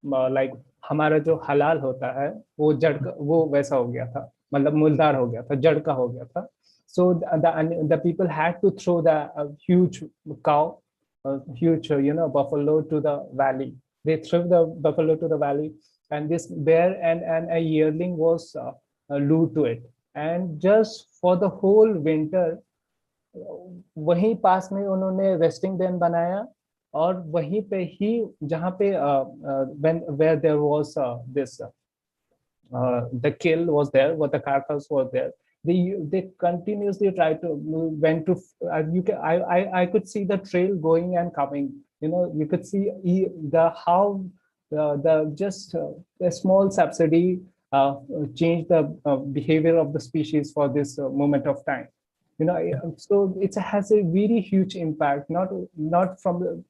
like हमारा जो हलाल होता है वो वैसा हो गया था, मतलब मुलदार हो गया था, जड़ का हो गया था. So the people had to throw the huge cow, huge buffalo to the valley. They threw the buffalo to the valley, and this bear and a yearling was lured to it. And just for the whole winter, वहीं पास में उन्होंने resting then बनाया, और वहीं पे ही जहाँ पे where there was this the kill was there, what the carcass was there, they continuously tried to went to I could see the trail going and coming. You could see how the just a small subsidy changed the behavior of the species for this moment of time. So it has a very huge impact, not from the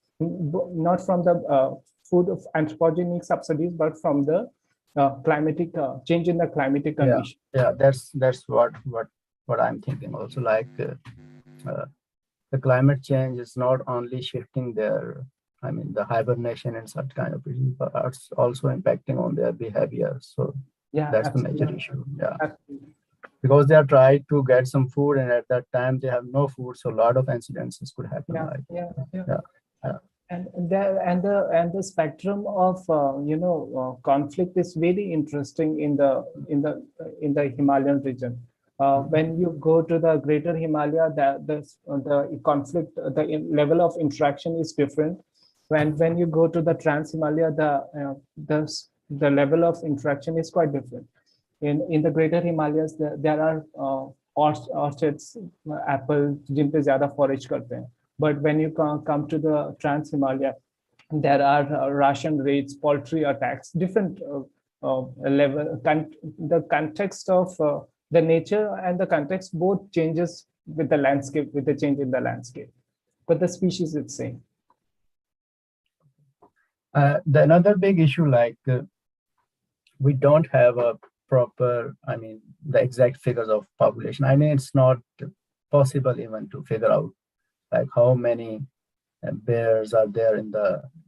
food of anthropogenic subsidies, but from the climatic change in the climatic condition. That's what I'm thinking also. Like the climate change is not only shifting their, I mean, the hibernation and such kind of things, but it's also impacting on their behavior. So that's the major issue. Because they are trying to get some food, and at that time they have no food, so a lot of incidences could happen. And the spectrum of conflict is very interesting in the Himalayan region. When you go to the Greater Himalaya, the conflict, the level of interaction is different. When you go to the Trans Himalaya, the level of interaction is quite different. In the Greater Himalayas, there are orchards, apple, जिन पे ज़्यादा forage करते हैं. But when you come to the Trans Himalaya, there are ration raids, poultry attacks, different level. The context of the nature and the context both changes with the landscape, with the change in the landscape. But the species is same. The another big issue, like we don't have a proper, I mean, the exact figures of population. I mean, it's not possible even to figure out like how many bears are there in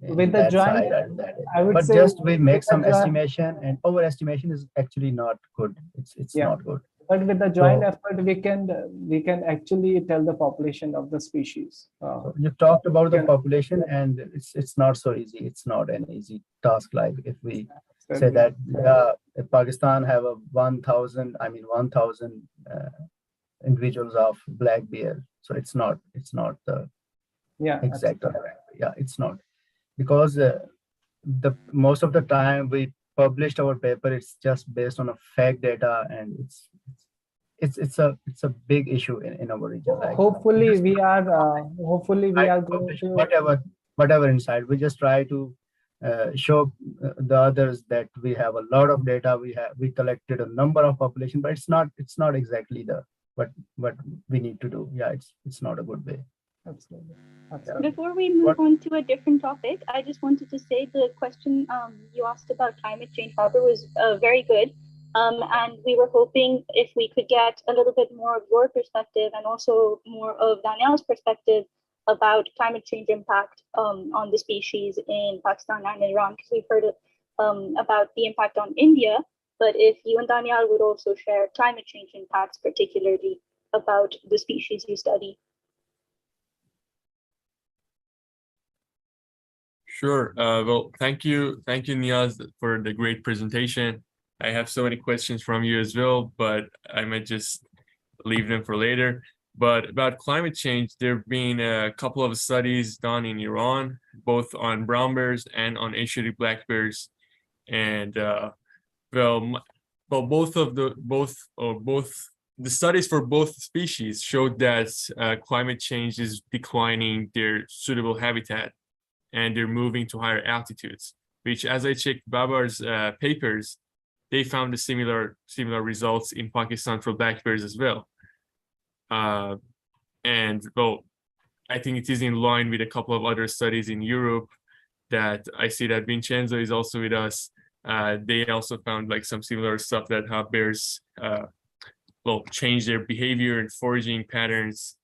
with the joint side, I would but say just we make some estimation, and overestimation is actually not good. It's not good. But with the joint effort, we can actually tell the population of the species. So you talked about the population, and it's not so easy. It's not an easy task. Like if we say that Pakistan have a 1,000 individuals of black bear. So it's not the Yeah, exact. Yeah, it's not, because the most of the time we published our paper, it's just based on a fake data, and it's a big issue in our region. Like, hopefully we are going publish to whatever inside. We just try to show the others that we have a lot of data. We collected a number of population, but it's not exactly the what we need to do. Yeah, it's not a good way. absolutely. Before we move on to a different topic, I just wanted to say the question you asked about climate change, Barbara, was very good. And we were hoping if we could get a little bit more of your perspective and also more of Danielle's perspective about climate change impact on the species in Pakistan and Iran, because we've heard about the impact on India. But if you and Danielle would also share climate change impacts, particularly about the species you study. Sure. Well, thank you, Niaz, for the great presentation. I have so many questions from you as well, but I might just leave them for later. But about climate change, there have been a couple of studies done in Iran, both on brown bears and on Asiatic black bears, and both the studies for both species showed that climate change is declining their suitable habitat, and they're moving to higher altitudes, which, as I checked Babar's papers, they found the similar results in Pakistan for black bears as well. And well, I think it is in line with a couple of other studies in Europe that I see that Vincenzo is also with us. They also found like some similar stuff, that how bears change their behavior and foraging patterns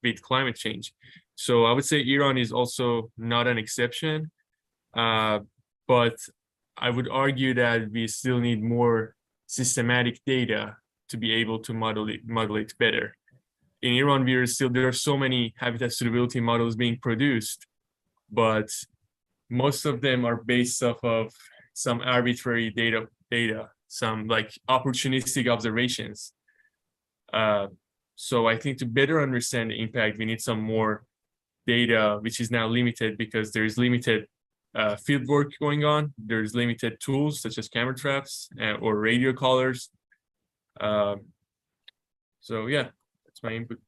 with climate change. So I would say Iran is also not an exception, but I would argue that we still need more systematic data to be able to model it better. In Iran, there are so many habitat suitability models being produced, but most of them are based off of some arbitrary data, some like opportunistic observations. So I think to better understand the impact, we need some more data, which is now limited because there is limited field work going on. There's limited tools such as camera traps or radio collars. So yeah, that's my input.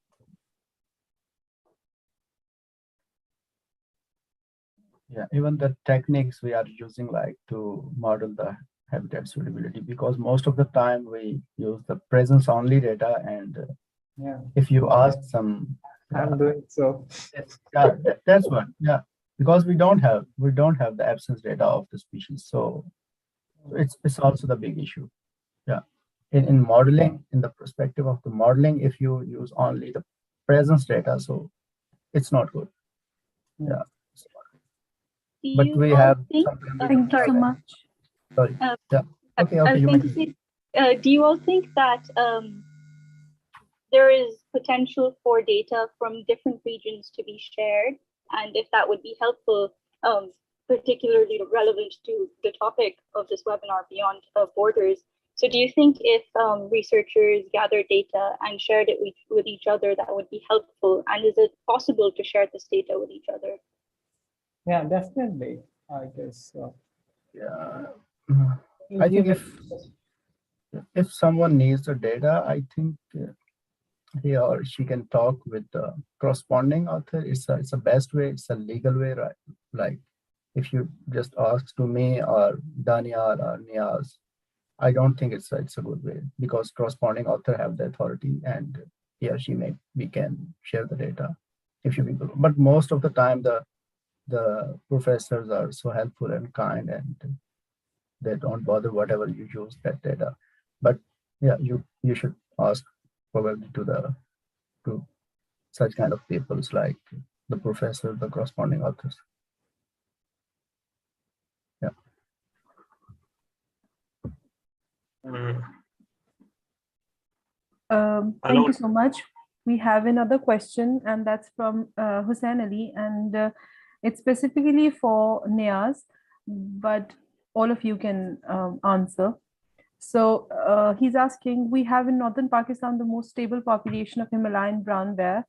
Yeah, even the techniques we are using, like to model the habitat suitability, because most of the time we use the presence only data, and Yeah, if you ask some, I'm doing so. yeah, that's what, yeah, because we don't have the absence data of the species, so it's also the big issue. Yeah, in modeling, in the perspective of the modeling, if you use only the presence data, so it's not good. Yeah, but we have Thank you so much. Sorry. Yeah. Okay. I was You going to say, do you all think that there is potential for data from different regions to be shared, and if that would be helpful, particularly relevant to the topic of this webinar, Beyond Borders? So do you think if researchers gathered data and shared it with each other, that would be helpful? And is it possible to share this data with each other? Yeah, definitely, I guess so. Yeah, I think if someone needs the data, I think he or she can talk with the corresponding author. It's a best way. It's a legal way, right? Like if you just ask to me or Daniel or Niaz, I don't think it's a good way, because corresponding author have the authority, and he or she we can share the data if you people. But most of the time, the professors are so helpful and kind, and they don't bother whatever you use that data. But yeah, you should ask probably to such kind of peoples, like the professor, the corresponding authors. Yeah. Thank you so much. We have another question, and that's from Hussein Ali, and it's specifically for Niaz, but all of you can answer. So he's asking, we have in northern Pakistan the most stable population of Himalayan brown bear,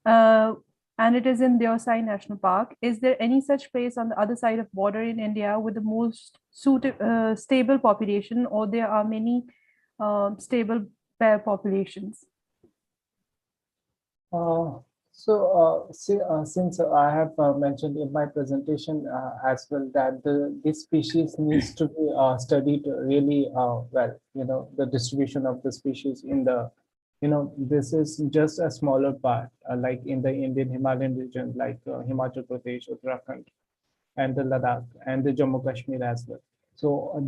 and it is in Deosai National Park. Is there any such place on the other side of border in India with the most stable population, or there are many stable bear populations? Since I have mentioned in my presentation as well that this species needs to be studied really well. The distribution of the species in the, this is just a smaller part, like in the Indian Himalayan region, like Himachal Pradesh, Uttarakhand, and the Ladakh, and the Jammu Kashmir as well. So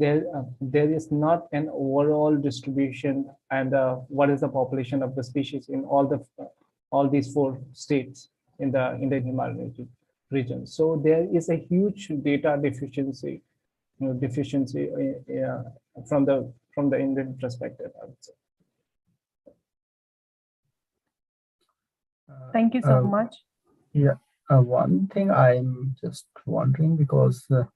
there is not an overall distribution and what is the population of the species in all these 4 states in the Indian Himalayan region. So there is a huge data deficiency, from the Indian perspective, I would say. Thank you so much. Yeah, one thing I'm just wondering, because the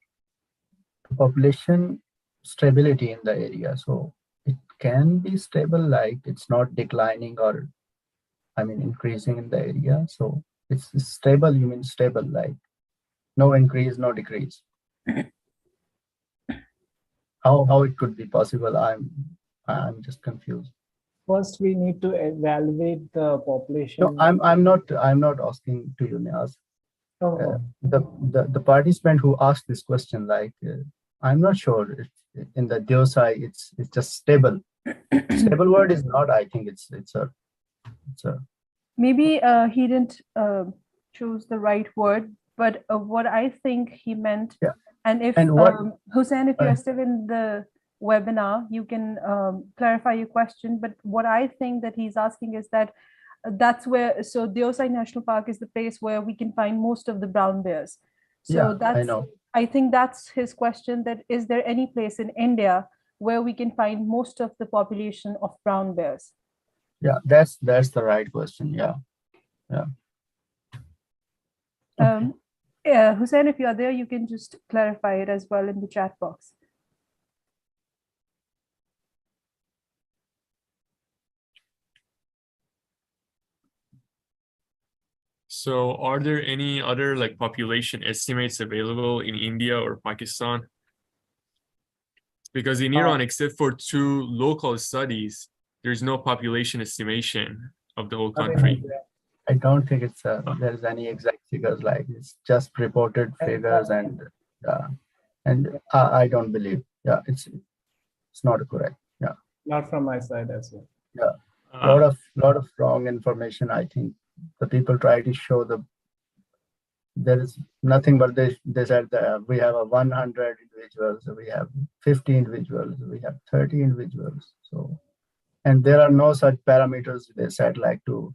population stability in the area, so it can be stable, like it's not declining or, I mean, increasing in the area. So it's stable, you mean stable, like no increase, no decrease. How it could be possible? I'm just confused. First, we need to evaluate the population. No, I'm not asking to you, Niaz. The participant who asked this question, like, I'm not sure if in the Deosai it's just stable. Stable word is not. I think it's a. Maybe he didn't choose the right word, but what I think he meant, Yeah. and if Hussein, if you're still in the webinar, you can clarify your question. But what I think that he's asking is that that's where, so Deosai National Park is the place where we can find most of the brown bears. So that's, I know. I think that's his question, that is there any place in India where we can find most of the population of brown bears? Yeah, that's the right question. Yeah. Yeah, Hussein, if you're there, you can just clarify it as well in the chat box. So are there any other like population estimates available in India or Pakistan? Because in Iran, except for 2 local studies, there's no population estimation of the whole country. I don't think it's there's any exact figures, like it's just reported figures, and I don't believe. Yeah, it's not correct. Yeah. Not from my side as well. Yeah. Lot of wrong information. I think the people try to show there is nothing, but they said that we have 100 individuals, we have 50 individuals, we have 30 individuals. So, and there are no such parameters they said, like to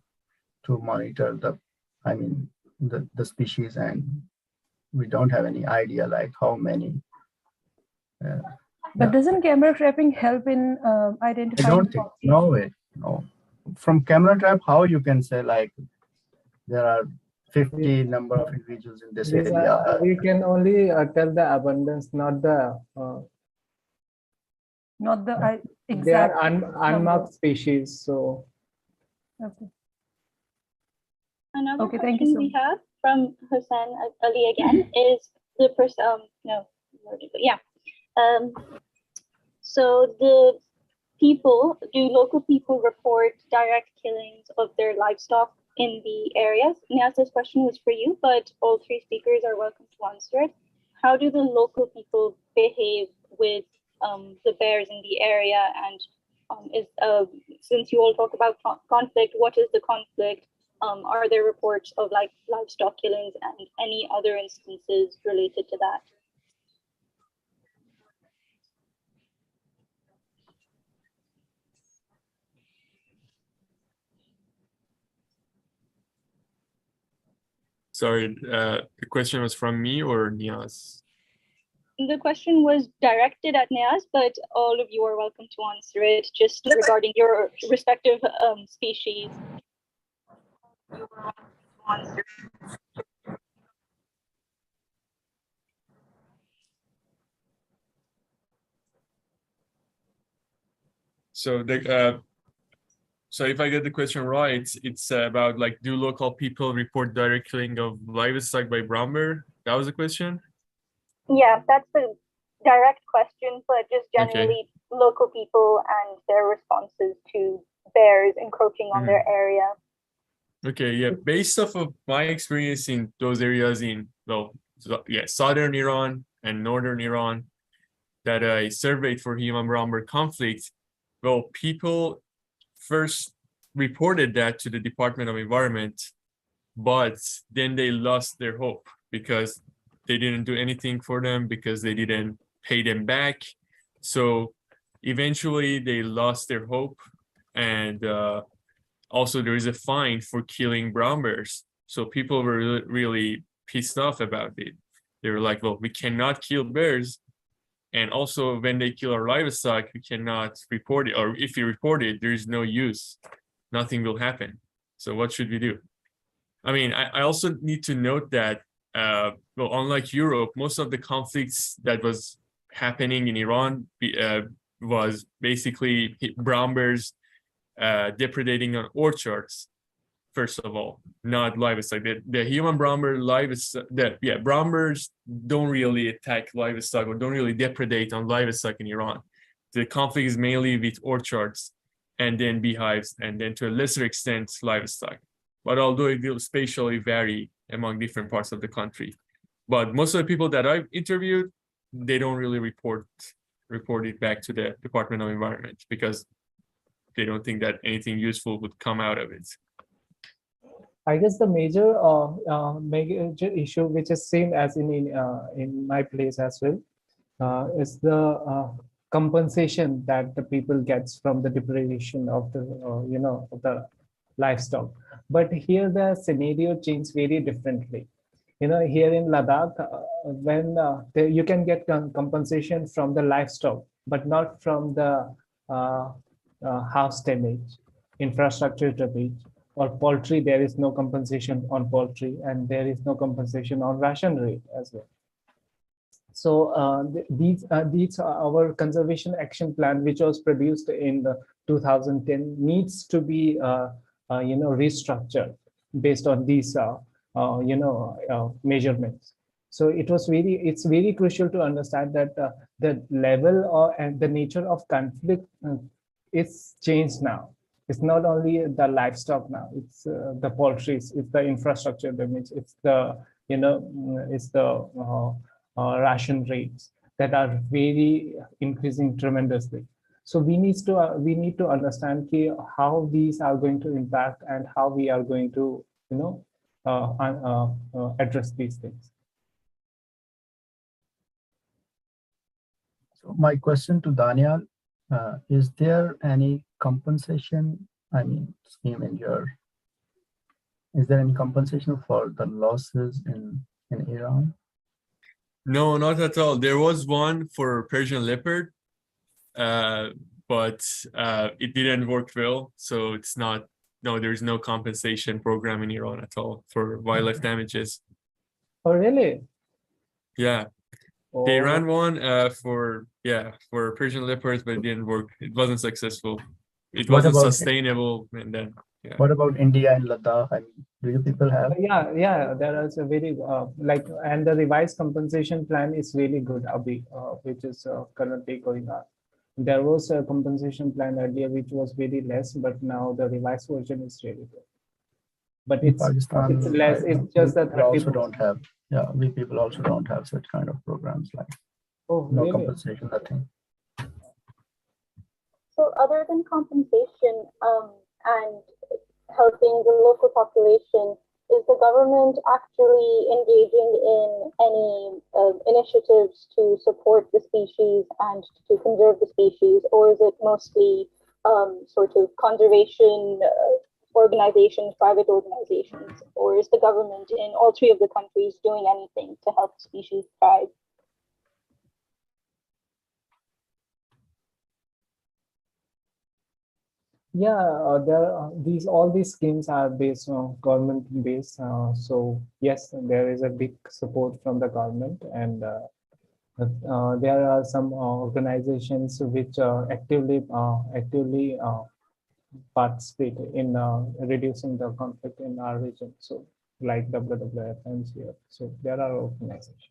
monitor the species, and we don't have any idea like how many. But doesn't camera trapping help in identifying? I don't think. No way. No. From camera trap, how you can say like there are 50 number of individuals in this area? We can only tell the abundance, not the. Exact. They are unmarked species, so. Okay. Another Okay, question thank you so we have from Hussein Ali again is the person. So the people, do local people report direct killings of their livestock in the areas? Niaz, this question was for you, but all 3 speakers are welcome to answer it. How do the local people behave with the bears in the area? And since you all talk about conflict, what is the conflict? Are there reports of like livestock killings and any other instances related to that? Sorry, the question was from me or Niaz? The question was directed at Niaz, but all of you are welcome to answer it, just regarding your respective species. So so if I get the question right, it's about like, do local people report direct killing of livestock by brown bear? That was the question? Yeah, that's the direct question, but just Okay. generally local people and their responses to bears encroaching on their area. Okay, yeah. Based off of my experience in those areas in, well, yeah, southern Iran and northern Iran that I surveyed for human brown bear conflict, well, people first reported that to the Department of Environment, but then they lost their hope because they didn't do anything for them, because they didn't pay them back. So eventually they lost their hope, and also there is a fine for killing brown bears. So people were really pissed off about it. They were like, well, we cannot kill bears, and also when they kill our livestock, we cannot report it, or if you report it, there is no use, nothing will happen. So what should we do? I mean, I also need to note that, well, unlike Europe, most of the conflicts that was happening in Iran was basically brown bears depredating on orchards, first of all, not livestock. The human brown bear livestock, brown bears don't really attack livestock or don't really depredate on livestock in Iran. The conflict is mainly with orchards and then beehives, and then to a lesser extent, livestock. But although it will spatially vary among different parts of the country. But most of the people that I've interviewed, they don't really report it back to the Department of Environment because they don't think that anything useful would come out of it. I guess the major issue, which is same as in my place as well, is the compensation that the people gets from the depredation of the of the livestock. But here the scenario changes very differently. Here in Ladakh, when you can get compensation from the livestock, but not from the house damage, infrastructure damage, or poultry. There is no compensation on poultry, and there is no compensation on ration rate as well. So these are our conservation action plan, which was produced in the 2010, needs to be restructured based on these measurements. So it's very crucial to understand that the level and the nature of conflict is changed now. It's not only the livestock now, it's the poultry, it's the infrastructure damage, it's the ration rates that are very increasing tremendously. So we need to understand how these are going to impact and how we are going to address these things. So my question to Daniel, is there any compensation, scheme in is there any compensation for the losses in Iran? No, not at all. There was one for Persian leopard, but it didn't work well. So it's not, no, there's no compensation program in Iran at all for wildlife damages. Oh, really? Yeah. Oh. They ran one for Persian leopards, but it didn't work. It wasn't successful. It wasn't sustainable. And then, yeah. What about India and Ladakh? Do you people have? Yeah, there is a very and the revised compensation plan is really good, Abhi, which is currently going on. There was a compensation plan earlier which was very less, but now the revised version is really good. But it's Pakistan, it's less. It's just that we also don't have. Yeah, we people also don't have such kind of programs, like no really? compensation, nothing. So other than compensation and helping the local population, is the government actually engaging in any initiatives to support the species and to conserve the species, or is it mostly sort of conservation organizations, private organizations, or is the government in all three of the countries doing anything to help the species thrive? Yeah, all these schemes are based on government base. So yes, there is a big support from the government, and There are some organizations which actively participate in reducing the conflict in our region. So like WWF and here. So there are organizations.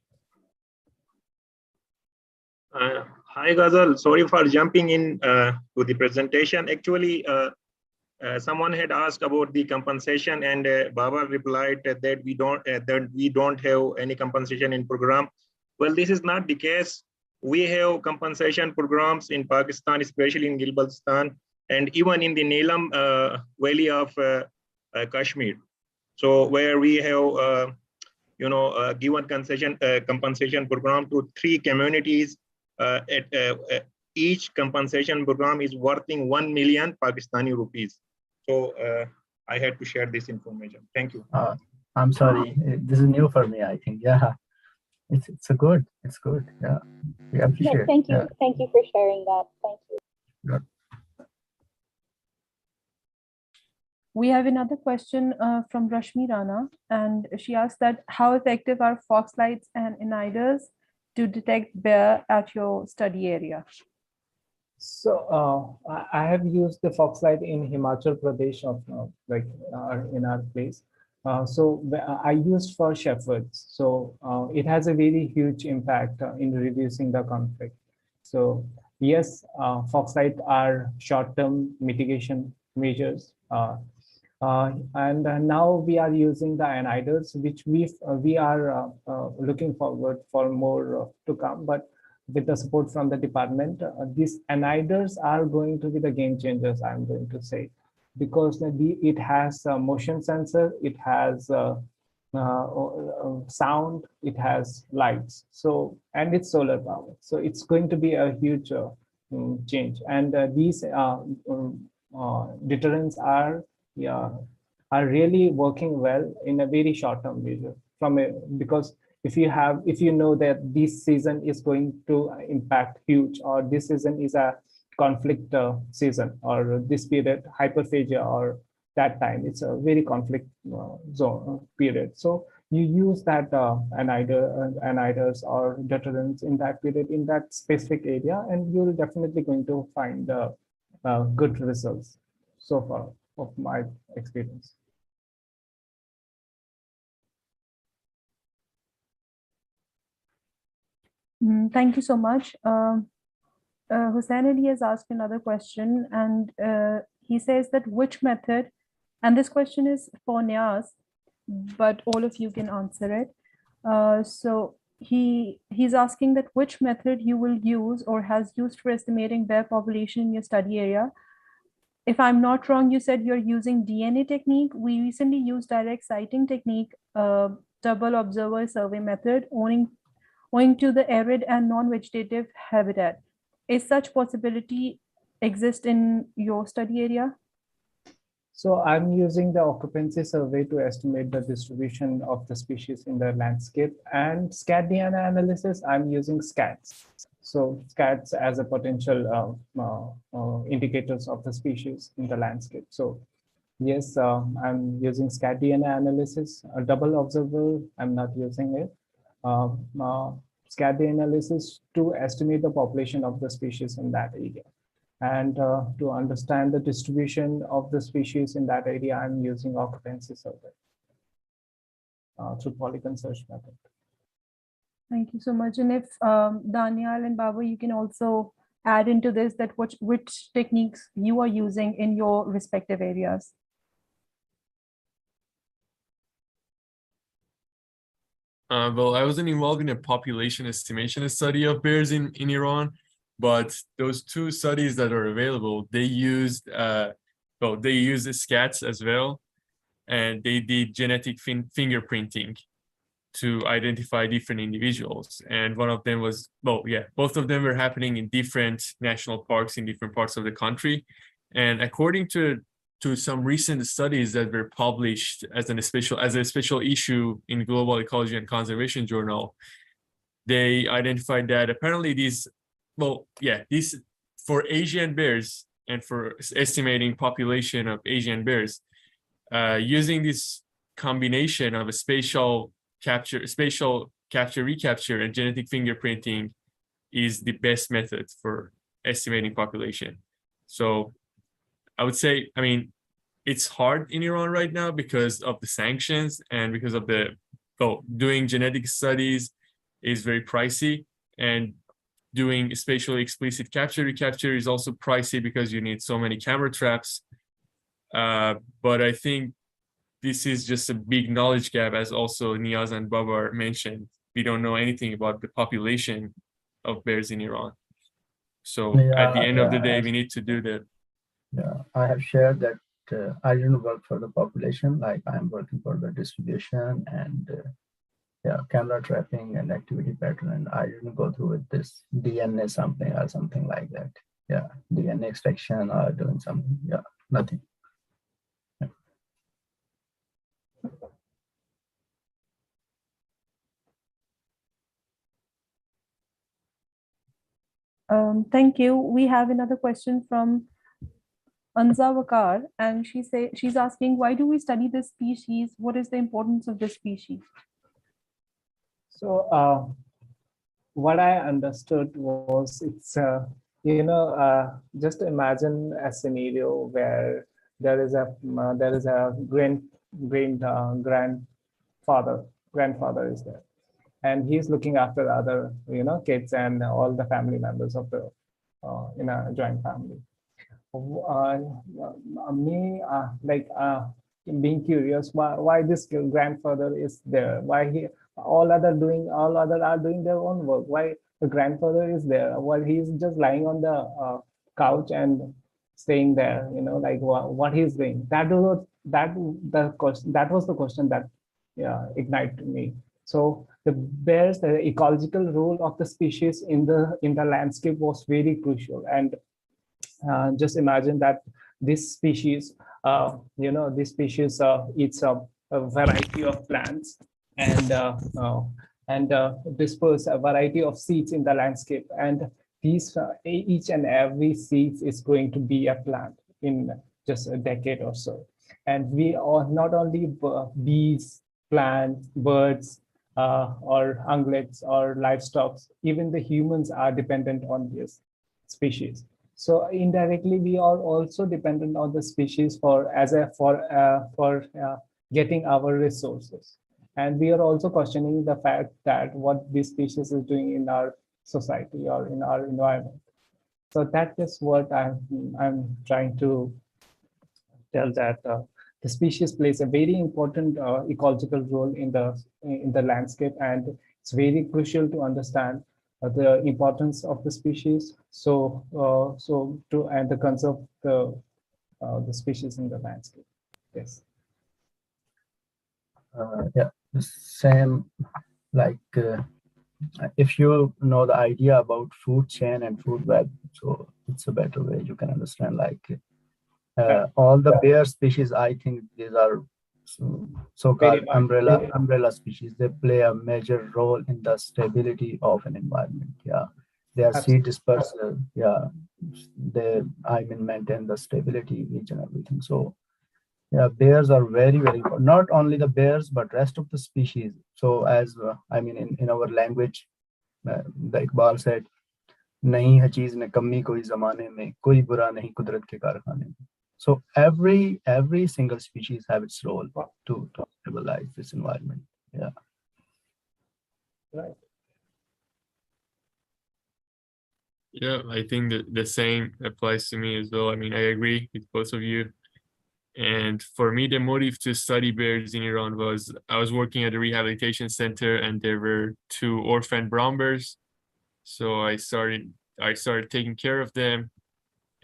Hi, Ghazal. Sorry for jumping in to the presentation. Actually, someone had asked about the compensation, and Baba replied that we don't have any compensation in program. Well, this is not the case. We have compensation programs in Pakistan, especially in Gilbaltistan, and even in the Neelam Valley of Kashmir. So where we have given compensation program to 3 communities. Each compensation program is worth 1 million Pakistani rupees. So I had to share this information. Thank you. I'm sorry, this is new for me, I think. Yeah, it's good. It's good. Yeah, we appreciate. Yeah, thank you. Yeah. Thank you for sharing that. Thank you. Yeah. We have another question from Rashmi Rana, and she asked that how effective are fox lights and aniders to detect bear at your study area? So I have used the fox light in Himachal Pradesh of in our place. So I used for shepherds. So it has a very huge impact in reducing the conflict. So yes, fox light are short-term mitigation measures. And now we are using the aniders, which we are looking forward for more to come. But with the support from the department, these aniders are going to be the game changers, I'm going to say, because it has a motion sensor, it has sound, it has lights, so, and it's solar power. So it's going to be a huge change. And these deterrents are really working well in a very short-term measure because if you know that this season is going to impact huge, or this season is a conflict season, or this period hyperphagia, or that time it's a very conflict zone period. So you use that aniders or deterrents in that period, in that specific area, and you're definitely going to find good results so far of my experience. Thank you so much. Hussain Ali has asked another question, and he says that which method, and this question is for Niaz, but all of you can answer it. So he's asking that which method you will use or has used for estimating bear population in your study area. If I'm not wrong, you said you're using DNA technique. We recently used direct sighting technique, double observer survey method, owing to the arid and non-vegetative habitat. Is such possibility exist in your study area? So I'm using the occupancy survey to estimate the distribution of the species in the landscape, and scat DNA analysis, I'm using scats. So scats as a potential indicators of the species in the landscape. So yes, I'm using scat DNA analysis. A double observer, I'm not using it. Scat DNA analysis to estimate the population of the species in that area. And to understand the distribution of the species in that area, I'm using occupancy survey through polygon search method. Thank you so much. And if Daniel and Baba, you can also add into this that which techniques you are using in your respective areas. Well, I wasn't involved in a population estimation study of bears in Iran, but those 2 studies that are available, they used they used the scats as well, and they did genetic fingerprinting to identify different individuals. And one of them was, both of them were happening in different national parks in different parts of the country. And according to some recent studies that were published as a special issue in Global Ecology and Conservation Journal, they identified that apparently these for Asian bears and for estimating population of Asian bears, using this combination of a spatial capture, recapture, and genetic fingerprinting is the best method for estimating population. So I would say, I mean, it's hard in Iran right now because of the sanctions and because of doing genetic studies is very pricey, and doing spatially explicit capture recapture is also pricey because you need so many camera traps. But I think this is just a big knowledge gap, as also Niaz and Babar mentioned. We don't know anything about the population of bears in Iran. So at the end of the day, we need to do that. Yeah, I have shared that I didn't work for the population, like I'm working for the distribution and camera trapping and activity pattern, and I didn't go through with this DNA something or something like that. Yeah, DNA extraction or doing something. Yeah, nothing. Thank you. We have another question from Anza Wakar, and she's asking, why do we study this species? What is the importance of this species? So what I understood was it's just imagine a scenario where there is a grandfather is there, and he's looking after other kids and all the family members of the in a joint family. Being curious why this grandfather is there, why all other are doing their own work, why the grandfather is there while he's just lying on the couch and staying there, like what he's doing. That was the question that ignited me. So the ecological role of the species in the landscape was very crucial. And just imagine that this species, eats a variety of plants and disperse a variety of seeds in the landscape. And these each and every seed is going to be a plant in just a decade or so. And we are not only bees, plants, birds, or ungulates or livestock, even the humans are dependent on this species. So indirectly, we are also dependent on the species for getting our resources. And we are also questioning the fact that what this species is doing in our society or in our environment. So that is what I'm trying to tell, that the species plays a very important ecological role in the landscape, and it's very crucial to understand the importance of the species, and to conserve the species in the landscape. Yes. Yeah, the same, like if you know the idea about food chain and food web, so it's a better way you can understand, like all the bear species, I think these are so-called umbrella species. They play a major role in the stability of an environment. Yeah, they are seed dispersal. Yeah, they maintain the stability, each and everything. So yeah, bears are very, very important. Not only the bears, but rest of the species. So as in our language, the Iqbal said, "Nahi hai cheez nikammi koi zamane mein, koi bura nahi kudrat ke karkhane mein." So every single species have its role to stabilize this environment. Yeah. Right. Yeah, I think that the same applies to me as well. I mean, I agree with both of you. And for me, the motive to study bears in Iran was I was working at a rehabilitation center, and there were 2 orphan brown bears. So I started taking care of them,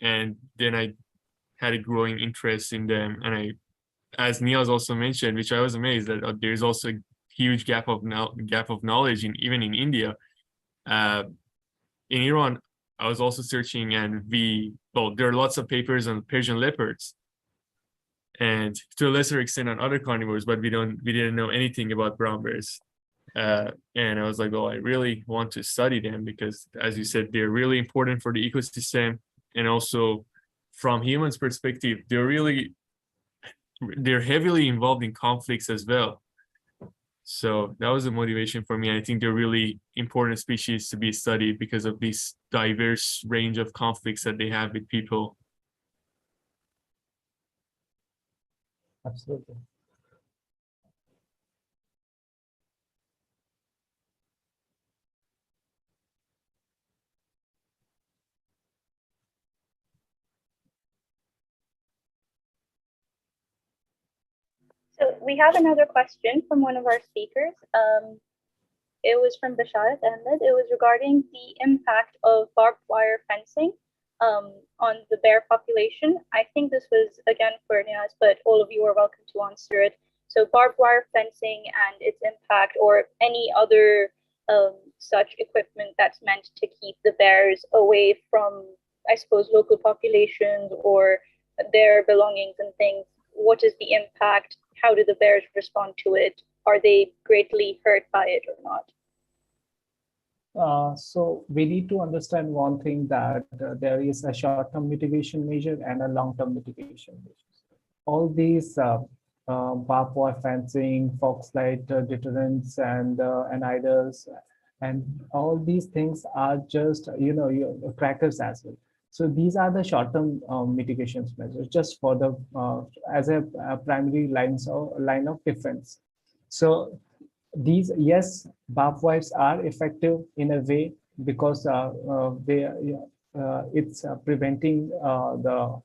and then I had a growing interest in them. And as Niaz also mentioned, which I was amazed that there's also a huge gap of knowledge even in India. In Iran, I was also searching, and there are lots of papers on Persian leopards, and to a lesser extent on other carnivores, but we didn't know anything about brown bears. And I was like, I really want to study them because, as you said, they're really important for the ecosystem, and also from humans' perspective, they're heavily involved in conflicts as well. So that was a motivation for me. I think they're really important species to be studied because of this diverse range of conflicts that they have with people. Absolutely. So we have another question from one of our speakers. It was from Basharat Ahmed. It was regarding the impact of barbed wire fencing on the bear population. I think this was again for Niaz, but all of you are welcome to answer it. So barbed wire fencing and its impact, or any other such equipment that's meant to keep the bears away from, I suppose, local populations or their belongings and things. What is the impact? How do the bears respond to it? Are they greatly hurt by it or not? So we need to understand one thing, that there is a short-term mitigation measure and a long-term mitigation measure. All these barbed wire fencing, foxlight deterrents, and others, and all these things are just crackers as well. So these are the short-term mitigation measures, just for the as a primary line of defense. So these, yes, barbed wires are effective in a way, because it's preventing the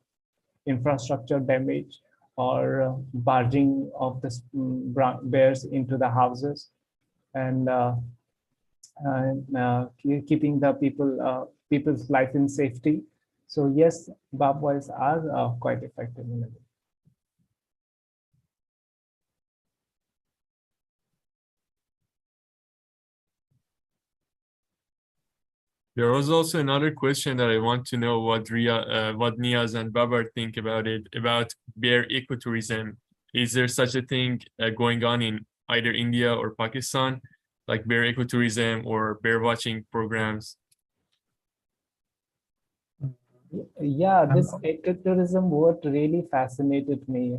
infrastructure damage or barging of the bears into the houses, and keeping the people's life in safety. So yes, barbed wires are quite effective in a way. There was also another question that I want to know what Niaz and Babar think about it, about bear ecotourism. Is there such a thing going on in either India or Pakistan, like bear ecotourism or bear watching programs? Yeah, this ecotourism word really fascinated me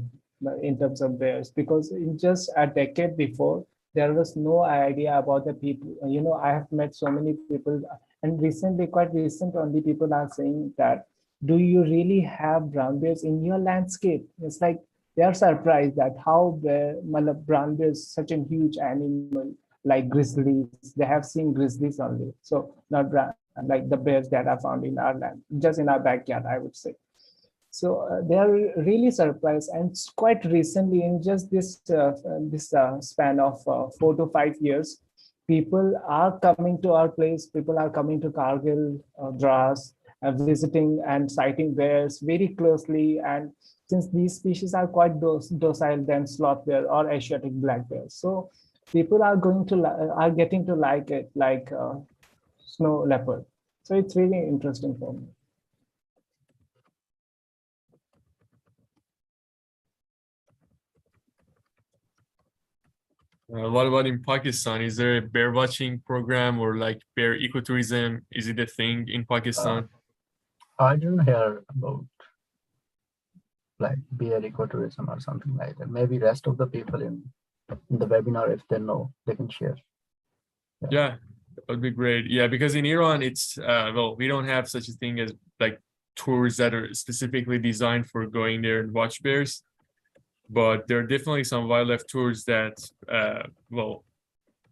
in terms of bears, because in just a decade before, there was no idea about the people. I have met so many people, and recently, quite recent only, people are saying that, do you really have brown bears in your landscape? It's like they are surprised that how brown bears, such a huge animal, like grizzlies, they have seen grizzlies only. So not brown, like the bears that are found in our land, just in our backyard, I would say. So they are really surprised, and quite recently, in just this span of 4 to 5 years, people are coming to our place. People are coming to Kargil, Dras, visiting and sighting bears very closely. And since these species are quite docile than sloth bear or Asiatic black bear, so people are getting to like it, like snow leopard. So it's really interesting for me. What about in Pakistan? Is there a bear watching program or like bear ecotourism? Is it a thing in Pakistan? I didn't hear about like bear ecotourism or something like that. Maybe rest of the people in the webinar, if they know, they can share. Yeah, that would be great. Yeah, because in Iran, it's well, we don't have such a thing as like tours that are specifically designed for going there and watch bears. But there are definitely some wildlife tours that, well,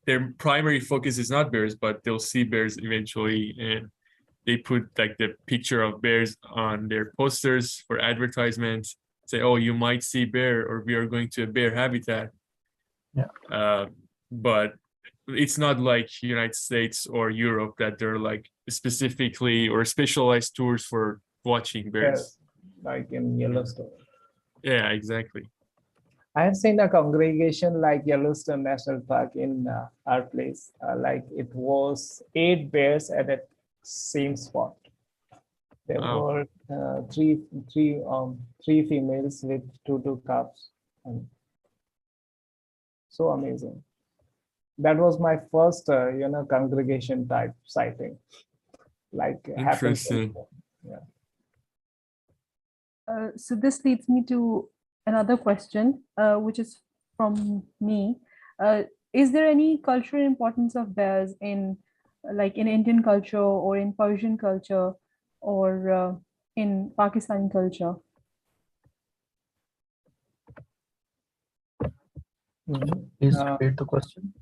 their primary focus is not bears, but they'll see bears eventually, and they put like the picture of bears on their posters for advertisements. Say, oh, you might see bear, or we are going to a bear habitat. Yeah. But it's not like United States or Europe that they're like specifically or specialized tours for watching bears. Yes, like in Yellowstone. Yeah, exactly. I have seen a congregation like Yellowstone National Park in our place. Like it was 8 bears at the same spot. There Wow. were three females with two cubs, and so amazing. That was my first, congregation type sighting. Like happens. Interesting. Yeah. So this leads me to another question, which is from me. is there any cultural importance of bears in, like, in Indian culture or in Persian culture or in Pakistani culture? Please repeat the question.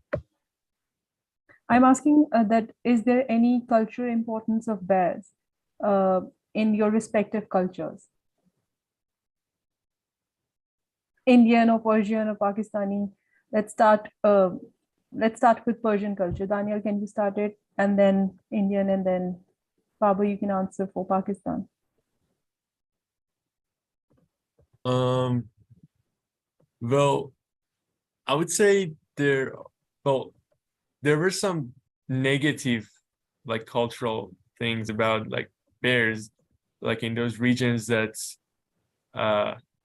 I'm asking that is there any cultural importance of bears in your respective cultures? Indian or Persian or Pakistani? Let's start with Persian culture. Daniel, can you start it? And then Indian, and then Baba, you can answer for Pakistan. Well, I would say there were some negative, like, cultural things about, like, bears, like in those regions that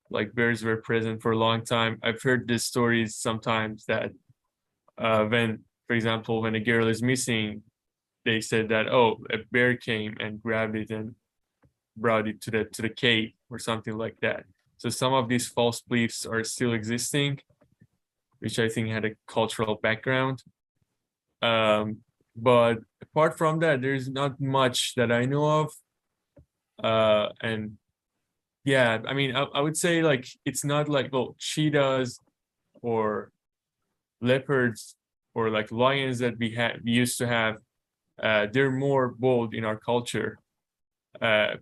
like bears were present for a long time. I've heard these stories sometimes that when, for example, when a girl is missing, they said that, oh, a bear came and grabbed it and brought it to the cave or something like that. So some of these false beliefs are still existing, which I think had a cultural background. But apart from that, there's not much that I know of. And yeah, I mean, I would say, like, it's not like, well, cheetahs or leopards or like lions that we used to have. They're more bold in our culture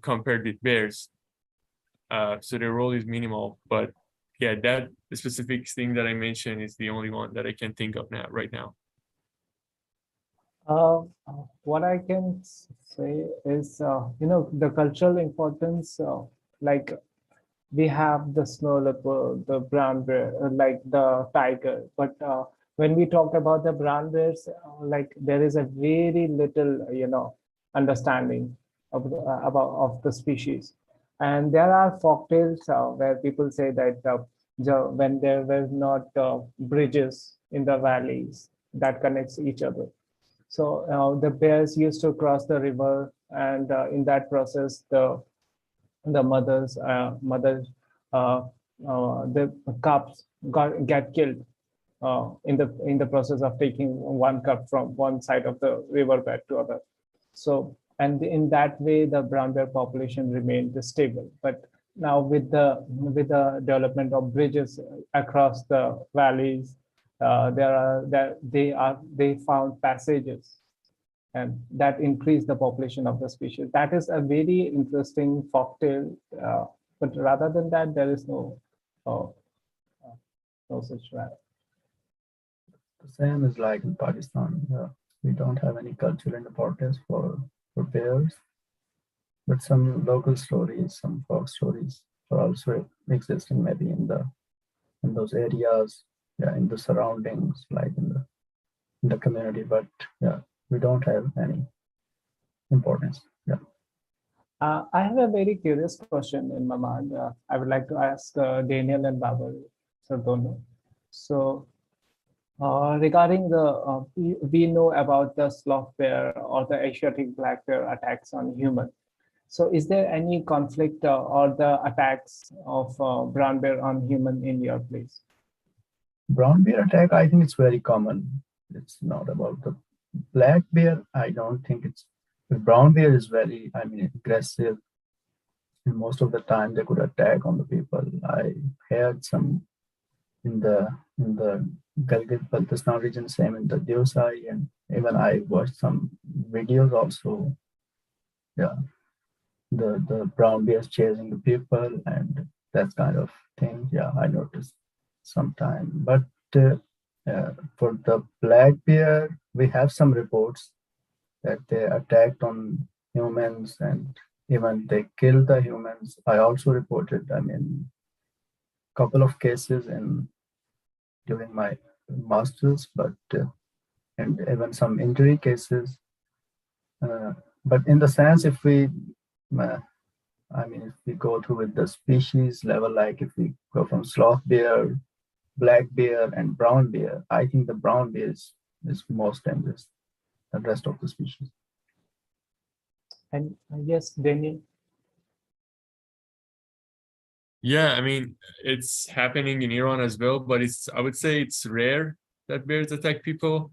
compared with bears. So their role is minimal, but yeah, that specific thing that I mentioned is the only one that I can think of right now. What I can say is, the cultural importance, like we have the snow leopard, the brown bear, like the tiger. But when we talk about the brown bears, like there is a very little, understanding of the species. And there are folktales where people say that when there were not bridges in the valleys that connects each other, so the bears used to cross the river, and in that process, the mothers, the cubs get killed in the process of taking one cub from one side of the riverbed to other. So, and in that way, the brown bear population remained stable. But now with the development of bridges across the valleys, they found passages, and that increased the population of the species. That is a very interesting folktale, but rather than that, there is no such value. The same is like in Pakistan. We don't have any cultural importance for bears, but some local stories, some folk stories are also existing maybe in those areas, yeah, in the surroundings, like in the community. But yeah, we don't have any importance. Yeah. I have a very curious question in my mind. I would like to ask Daniel and Babar, so don't know. So regarding we know about the sloth bear or the Asiatic black bear attacks on human. So is there any conflict or the attacks of brown bear on human in your place? Brown bear attack, I think it's very common. It's not about the black bear. I don't think it's. The brown bear is very, aggressive. And most of the time they could attack on the people. I heard some in the Gilgit-Baltistan region, same in the Deosai, and even I watched some videos also. Yeah, the brown bears chasing the people and that kind of thing. Yeah, I noticed sometime. But for the black bear, we have some reports that they attacked on humans and even they killed the humans. I also reported, couple of cases during my master's, but and even some injury cases. But in the sense, if we go through with the species level, like if we go from sloth bear, black bear, and brown bear, I think the brown bear is most dangerous than the rest of the species. And yes, Daniel. Yeah, I mean, it's happening in Iran as well, but I would say it's rare that bears attack people.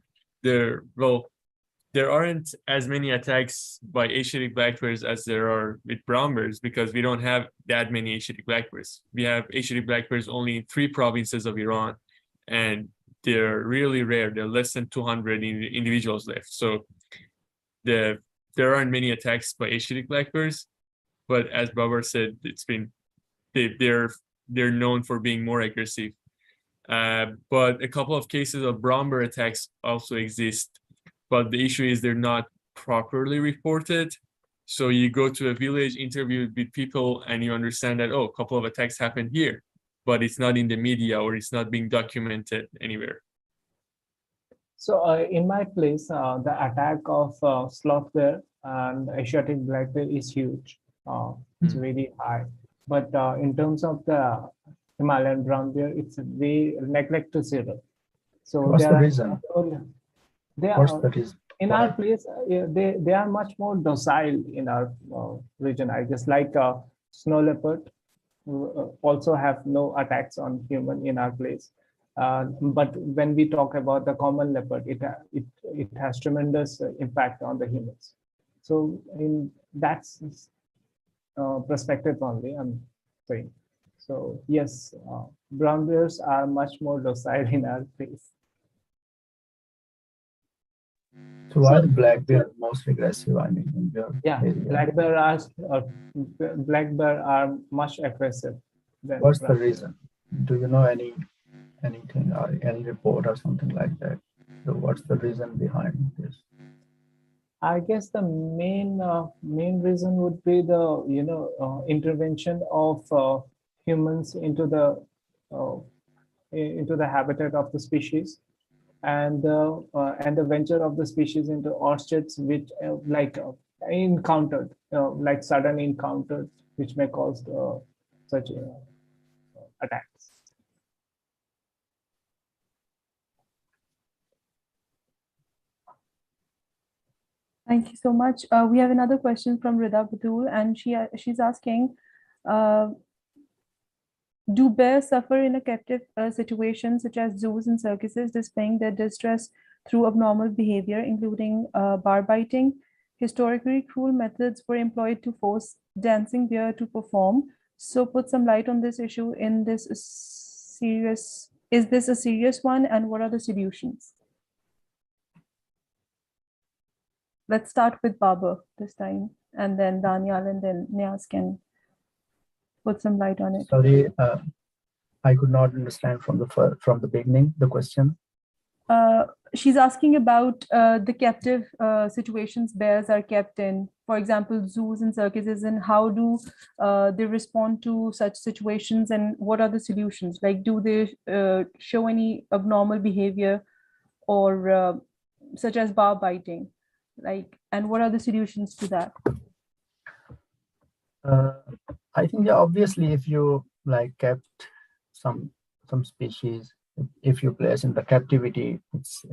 There aren't as many attacks by Asiatic black bears as there are with brown bears because we don't have that many Asiatic black bears. We have Asiatic black bears only in 3 provinces of Iran, and they're really rare. There are less than 200 individuals left. So there aren't many attacks by Asiatic black bears, but as Babar said, they're known for being more aggressive. But a couple of cases of brown bear attacks also exist. But the issue is they're not properly reported. So you go to a village, interview with people, and you understand that, oh, a couple of attacks happened here, but it's not in the media or it's not being documented anywhere. So in my place, the attack of sloth bear and Asiatic black bear is huge. It's very high. But in terms of the Himalayan brown bear, it's way neglect to zero. So what's the reason? What's the reason? In our place, they are much more docile in our region, I guess, like snow leopard also have no attacks on human in our place. But when we talk about the common leopard, it has tremendous impact on the humans. So in that perspective only, I'm saying. So yes, brown bears are much more docile in our place. So why the black bear most aggressive? I mean, in your area? Black bear are much aggressive. What's the reason? Do you know anything or any report or something like that? So what's the reason behind this? I guess the main reason would be the intervention of humans into the habitat of the species, and the venture of the species into orchards, which encountered like sudden encounters, which may cause such attacks. Thank you so much. We have another question from Rida Batul, and she's asking, do bears suffer in a captive situation such as zoos and circuses, displaying their distress through abnormal behavior, including bar biting? Historically, cruel methods were employed to force dancing bear to perform. So put some light on this issue. Is this a serious one, and what are the solutions? Let's start with Babar this time, and then Daniel, and then Niaz can put some light on it. Sorry, I could not understand from the beginning the question. She's asking about the captive situations bears are kept in, for example, zoos and circuses, and how do they respond to such situations, and what are the solutions? Like, do they show any abnormal behavior, or such as bar biting? Like, and what are the solutions to that? I think, yeah, obviously, if you kept some species, if you place in the captivity, it's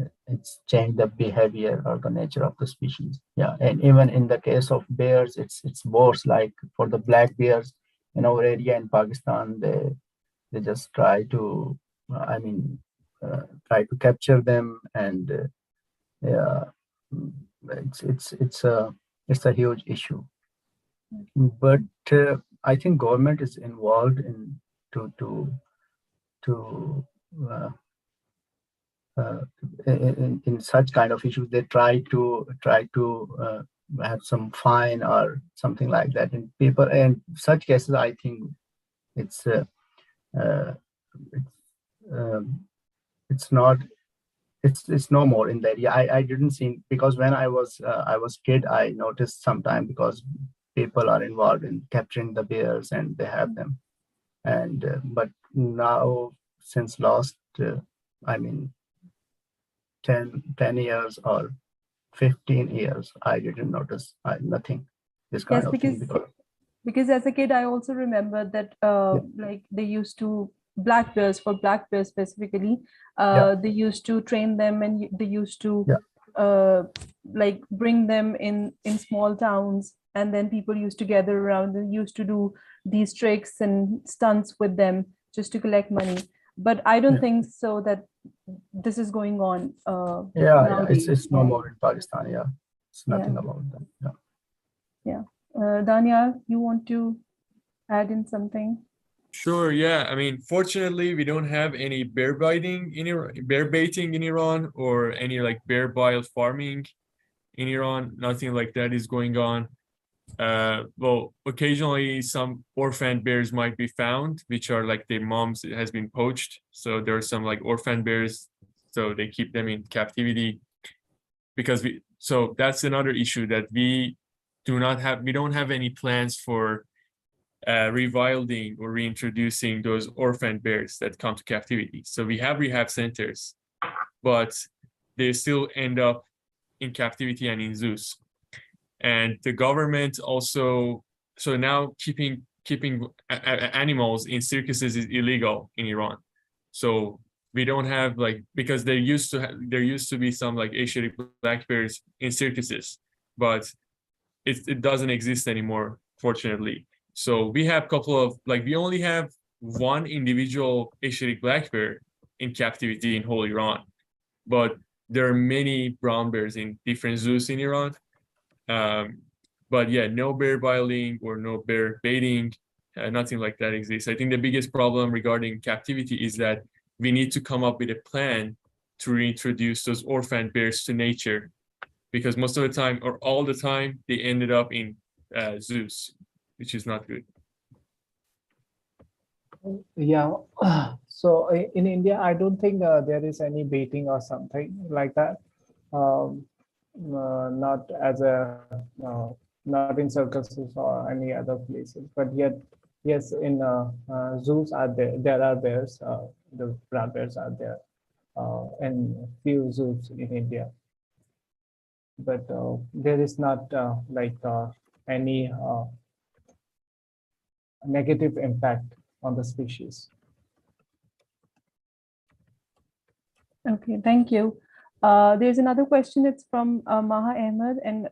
changed the behavior or the nature of the species. Yeah, and even in the case of bears, it's worse. Like for the black bears in our area in Pakistan, they just try to, try to capture them, and yeah, it's a huge issue. But I think government is involved in in such kind of issues. They try to have some fine or something like that. In people, and such cases, I think it's no more in the area. I didn't see, because when I was kid, I noticed sometime, because people are involved in capturing the bears and they have them. And but now, since last 10 years or 15 years, I didn't notice nothing this kind of thing. Because as a kid, I also remember that like they used to, black bears specifically, they used to train them, and they used to like bring them in small towns, and then people used to gather around and used to do these tricks and stunts with them just to collect money. But I don't think so that this is going on Yeah, nowadays. it's no more in Pakistan. Yeah, it's nothing Yeah. about that. Yeah. Daniel, you want to add in something? Sure, yeah. I mean, fortunately, we don't have any bear baiting in Iran, or any like bear bile farming in Iran. Nothing like that is going on. Well, occasionally some orphan bears might be found, which are like their moms has been poached. So there are some like orphan bears, so they keep them in captivity because so that's another issue that we don't have any plans for rewilding or reintroducing those orphan bears that come to captivity. So we have rehab centers, but they still end up in captivity and in zoos. And the government also, so now keeping animals in circuses is illegal in Iran. So we don't have like, because there used to be some like Asiatic black bears in circuses, but it doesn't exist anymore, fortunately. So we have a couple of like, we only have one individual Asiatic black bear in captivity in whole Iran, but there are many brown bears in different zoos in Iran. But yeah, no bear biling or no bear baiting, nothing like that exists. I think the biggest problem regarding captivity is that we need to come up with a plan to reintroduce those orphan bears to nature, because most of the time, or all the time, they ended up in zoos, which is not good. Yeah, so in India, I don't think there is any baiting or something like that. Not as a not in circuses or any other places, but yet yes, in zoos are there. There are bears. The brown bears are there, and few zoos in India. But there is not like any negative impact on the species. Okay, thank you. There's another question. It's from Maha Ahmed, and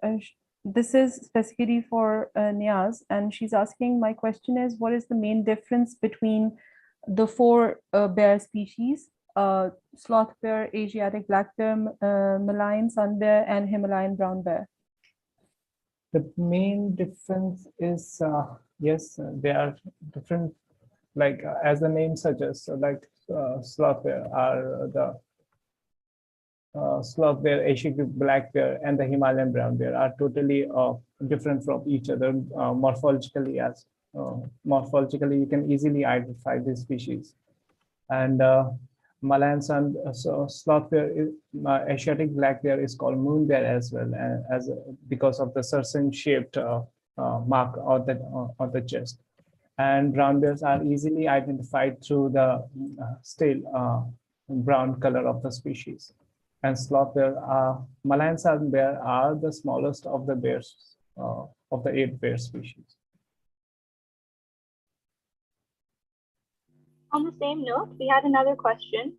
this is specifically for Niaz. And she's asking, my question is, what is the main difference between the four bear species, sloth bear, Asiatic black bear, Malayan sun bear, and Himalayan brown bear? The main difference is, yes, they are different, like as the name suggests, like sloth bear are the sloth bear, Asiatic black bear, and the Himalayan brown bear are totally different from each other morphologically. As morphologically, you can easily identify this species. And Malayan sun, so sloth bear, Asiatic black bear is called moon bear as well, as because of the serpent-shaped mark on the chest. And brown bears are easily identified through the still brown color of the species. And sloth bear, Malayan sun bear are the smallest of the bears of the 8 bear species. On the same note, we had another question.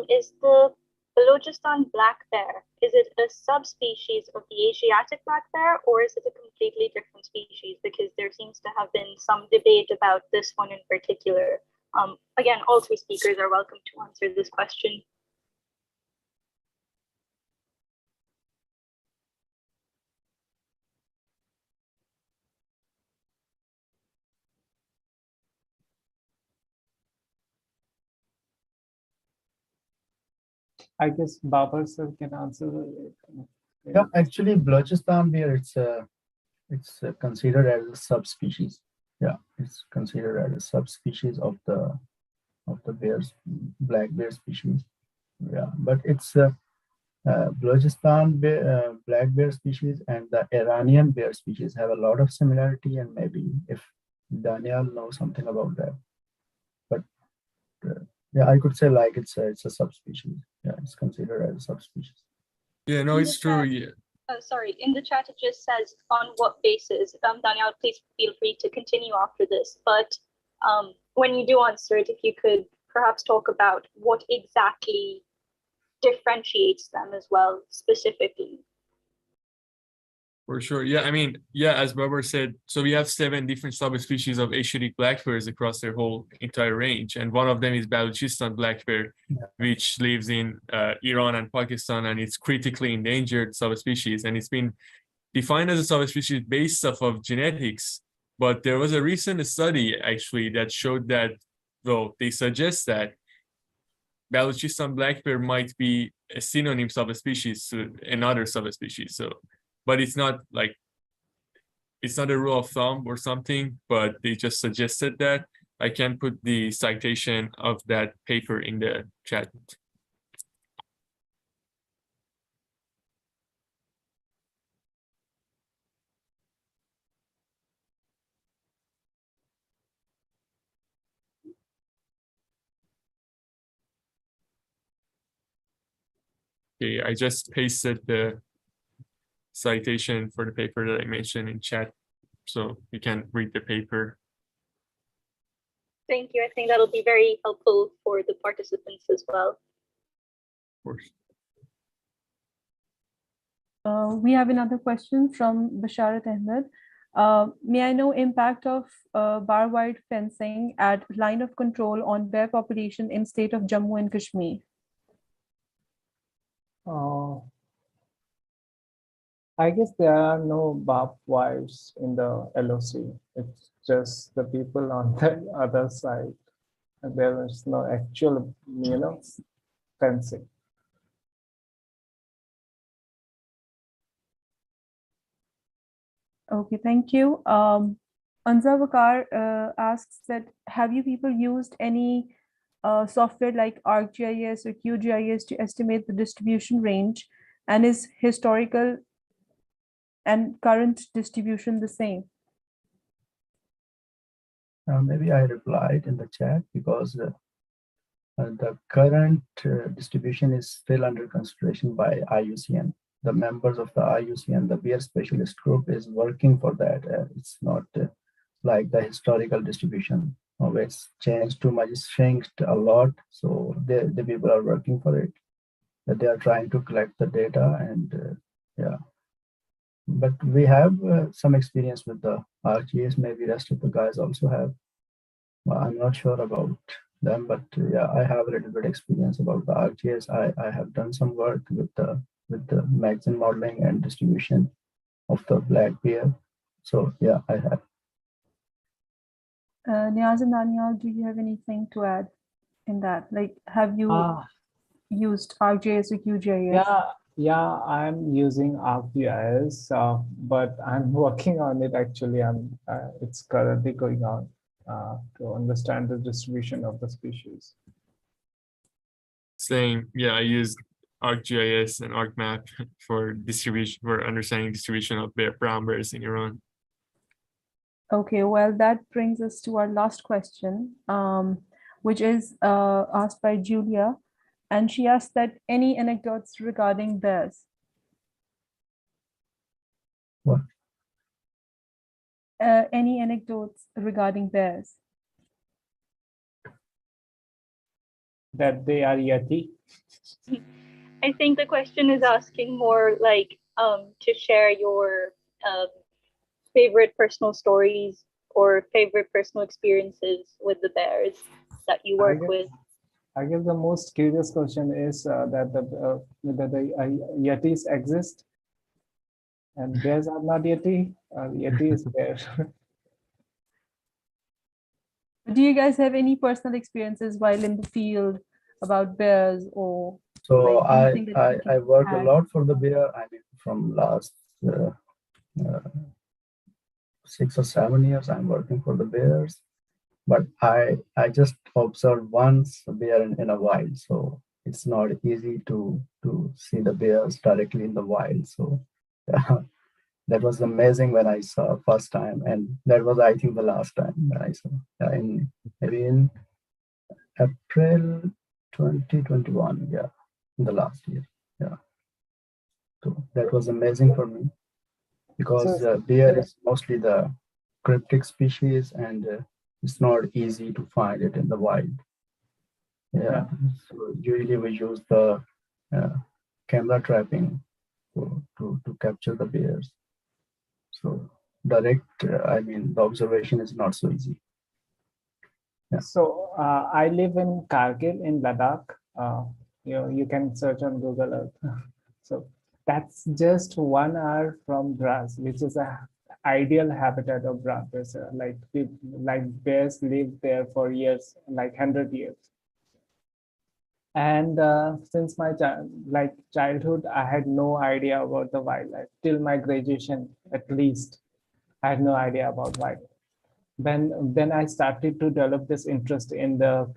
Is the Balochistan black bear, is it a subspecies of the Asiatic black bear, or is it a completely different species? Because there seems to have been some debate about this one in particular. Again, all 3 speakers are welcome to answer this question. I guess Babar sir can answer. Yeah, actually, Balochistan bear, it's considered as a subspecies. Yeah, it's considered as a subspecies of the bears, black bear species. Yeah, but it's Balochistan bear, black bear species and the Iranian bear species have a lot of similarity, and maybe if Daniel knows something about that. But yeah, I could say like it's a subspecies. Yeah, it's considered as a subspecies. Yeah, no, it's true. Yeah. Sorry, in the chat it just says on what basis. Daniel, please feel free to continue after this. But when you do answer it, if you could perhaps talk about what exactly differentiates them as well, specifically. For sure. Yeah, I mean, yeah, as Babar said, so we have 7 different subspecies of Asiatic black bears across their whole entire range. And one of them is Balochistan black bear, which lives in Iran and Pakistan, and it's critically endangered subspecies. And it's been defined as a subspecies based off of genetics. But there was a recent study actually that showed that, though they suggest that Balochistan black bear might be a synonym subspecies to another subspecies. So, but it's not like, it's not a rule of thumb or something, but they just suggested that. I can put the citation of that paper in the chat. Okay, I just pasted the citation for the paper that I mentioned in chat, so you can read the paper. Thank you. I think that'll be very helpful for the participants as well. Of course. We have another question from Basharat Ahmed. May I know impact of barbed wire fencing at line of control on bear population in state of Jammu and Kashmir? I guess there are no barbed wires in the LOC. It's just the people on the other side. And there is no actual, fencing. Okay, thank you. Anza Vakar asks that, have you people used any software like ArcGIS or QGIS to estimate the distribution range? And is historical and current distribution the same? Maybe I replied in the chat because the current distribution is still under consideration by IUCN. The members of the IUCN, the bear specialist group, is working for that. It's not like the historical distribution. It's changed too much, it's changed a lot. So the people are working for it. They are trying to collect the data, and yeah. But we have some experience with the ArcGIS. Maybe rest of the guys also have. I'm not sure about them, but yeah, I have a little bit experience about the ArcGIS. I have done some work with the magazine modeling and distribution of the black bear. So yeah, I have. Niaz and Daniel, do you have anything to add in that? Like, have you used ArcGIS or QGIS? Yeah, I'm using ArcGIS, but I'm working on it actually. It's currently going on to understand the distribution of the species. Same, yeah, I used ArcGIS and ArcMap for distribution, for understanding distribution of brown bears in Iran. Okay, well, that brings us to our last question, which is asked by Julia. And she asked that any anecdotes regarding bears? What? Any anecdotes regarding bears? That they are Yeti. I think the question is asking more like to share your favorite personal stories or favorite personal experiences with the bears that you work with. I guess the most curious question is that the Yetis exist and bears are not Yeti. Yeti is bear. Do you guys have any personal experiences while in the field about bears or? So like, I work a lot for the bear. I mean, from last 6 or 7 years, I'm working for the bears. But I just observed once a bear in a wild, so it's not easy to see the bears directly in the wild. So yeah, that was amazing when I saw first time, and that was, I think, the last time when I saw maybe in April 2021. Yeah, in the last year. Yeah, so that was amazing for me because bear is mostly the cryptic species, and it's not easy to find it in the wild. Yeah. So usually we use the camera trapping to capture the bears. So direct, I mean, the observation is not so easy. Yeah. So I live in Kargil in Ladakh. You can search on Google Earth. So that's just 1 hour from Dras, which is a ideal habitat of brown bears. Like bears live there for years, like 100 years. And since my childhood, I had no idea about the wildlife till my graduation, at least. I had no idea about wildlife. Then I started to develop this interest in the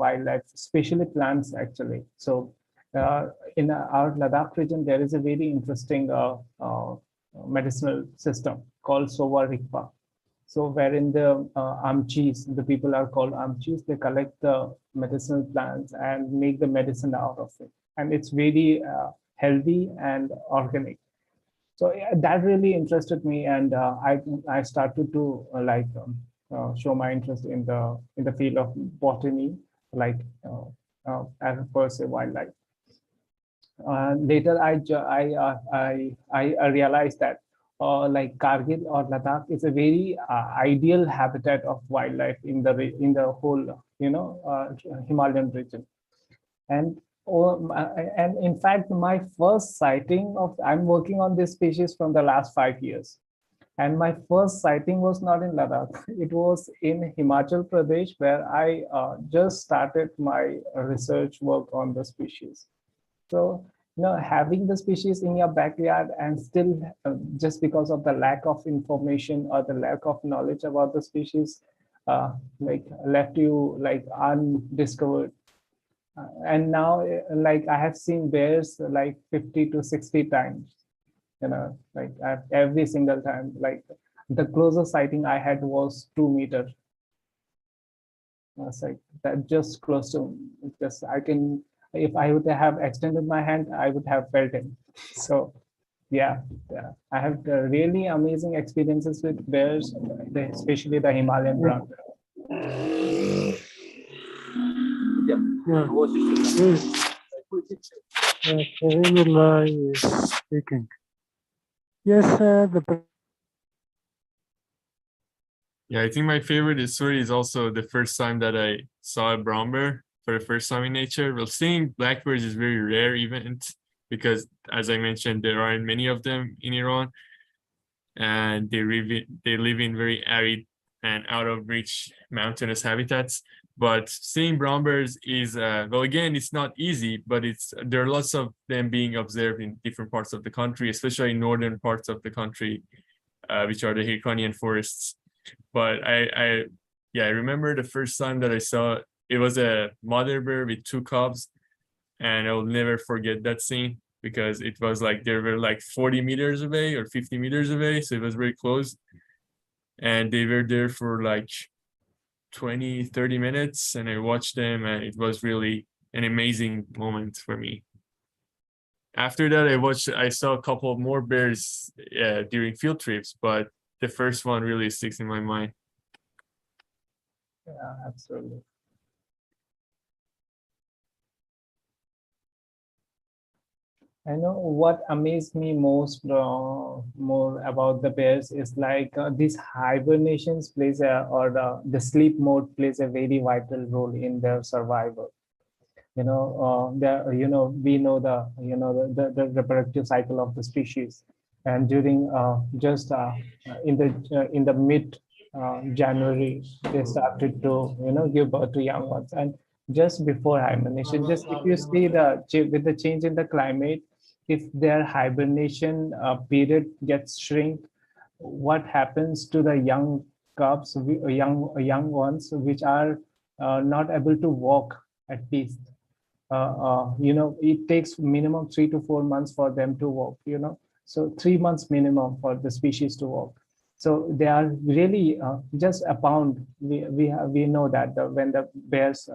wildlife, especially plants actually. So in our Ladakh region, there is a very interesting medicinal system called Sowa Rigpa. So wherein the amchis, the people are called amchis, they collect the medicinal plants and make the medicine out of it. And it's very healthy and organic. So yeah, that really interested me, and I started to show my interest in the field of botany, as per se wildlife. Later, I realized that like Kargil or Ladakh is a very ideal habitat of wildlife in the whole Himalayan region. And and in fact, my first sighting of I'm working on this species from the last 5 years, and my first sighting was not in Ladakh. It was in Himachal Pradesh, where I just started my research work on the species. So having the species in your backyard and still just because of the lack of information or the lack of knowledge about the species, left you like undiscovered. And now like I have seen bears like 50 to 60 times, like every single time. Like the closest sighting I had was 2 meters. It's like that, just close to, just I can, if I would have extended my hand, I would have felt him. So yeah, I have really amazing experiences with bears, especially the Himalayan brown bear. Rahimullah is speaking. Yes, Yeah, I think my favorite story is also the first time that I saw a brown bear for the first time in nature. Well, seeing black bears is very rare event because, as I mentioned, there aren't many of them in Iran, and they live in very arid and out of reach mountainous habitats. But seeing brown bears is well, again, it's not easy, but there are lots of them being observed in different parts of the country, especially in northern parts of the country, which are the Hyrcanian forests. But I remember the first time that I saw it was a mother bear with 2 cubs, and I will never forget that scene because it was like they were like 40 meters away or 50 meters away, so it was very close, and they were there for like 20-30 minutes, and I watched them, and it was really an amazing moment for me. After that, I saw a couple more bears during field trips, but the first one really sticks in my mind. Yeah, absolutely. I know what amazed me more about the bears is like these hibernations the sleep mode plays a very vital role in their survival. We know the reproductive cycle of the species, and during in the mid January they started to give birth to young ones, and just before hibernation, just if you see with the change in the climate, if their hibernation period gets shrink, what happens to the young cubs, young ones, which are not able to walk at least. It takes minimum 3 to 4 months for them to walk, so 3 months minimum for the species to walk. So they are really just a pound. We know that when the bears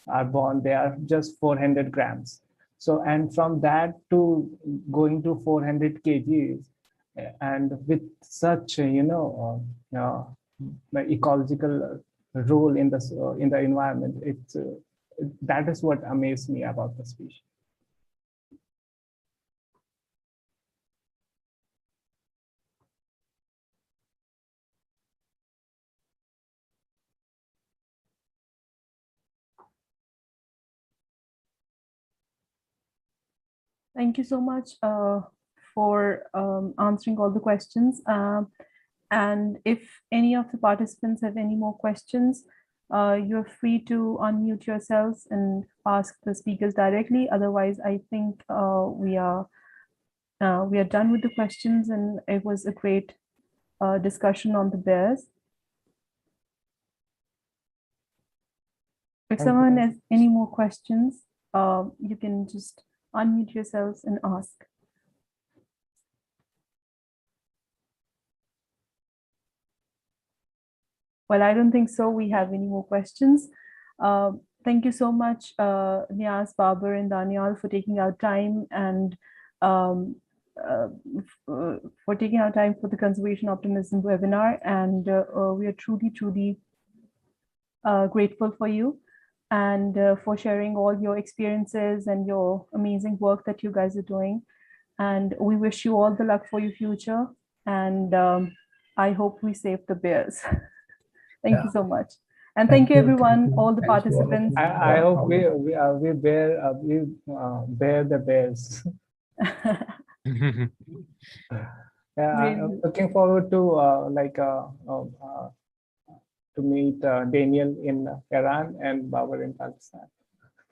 are born, they are just 400 grams. So, and from that to going to 400 kgs, and with such, ecological role in the environment, that is what amazed me about the species. Thank you so much for answering all the questions. And if any of the participants have any more questions, you're free to unmute yourselves and ask the speakers directly. Otherwise, I think we are done with the questions, and it was a great discussion on the bears. If Thank you. someone has any more questions, you can just unmute yourselves and ask. Well, I don't think so. We have any more questions. Thank you so much, Niaz, Babar, and Danial, for taking out time and for taking our time for the Conservation Optimism webinar. And we are truly, truly grateful for you and for sharing all your experiences and your amazing work that you guys are doing. And we wish you all the luck for your future. And I hope we save the bears. Thank you so much. And thank you, everyone, all the participants. I hope we bear the bears. Yeah, Really. I'm looking forward to to meet Daniel in Iran and Babar in Pakistan.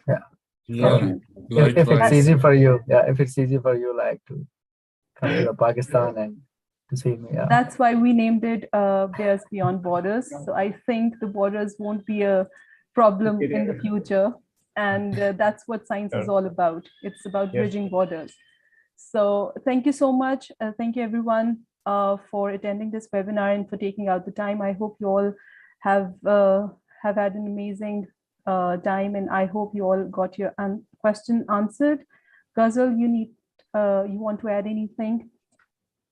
Yeah, If it's likewise. easy for you, if it's easy for you, like to come to the Pakistan and to see me. Yeah. That's why we named it Bears Beyond Borders. So I think the borders won't be a problem in the future. And that's what science is all about. It's about bridging borders. So thank you so much. Thank you, everyone, for attending this webinar and for taking out the time. I hope you all have had an amazing time, and I hope you all got your question answered. Ghazal, you want to add anything?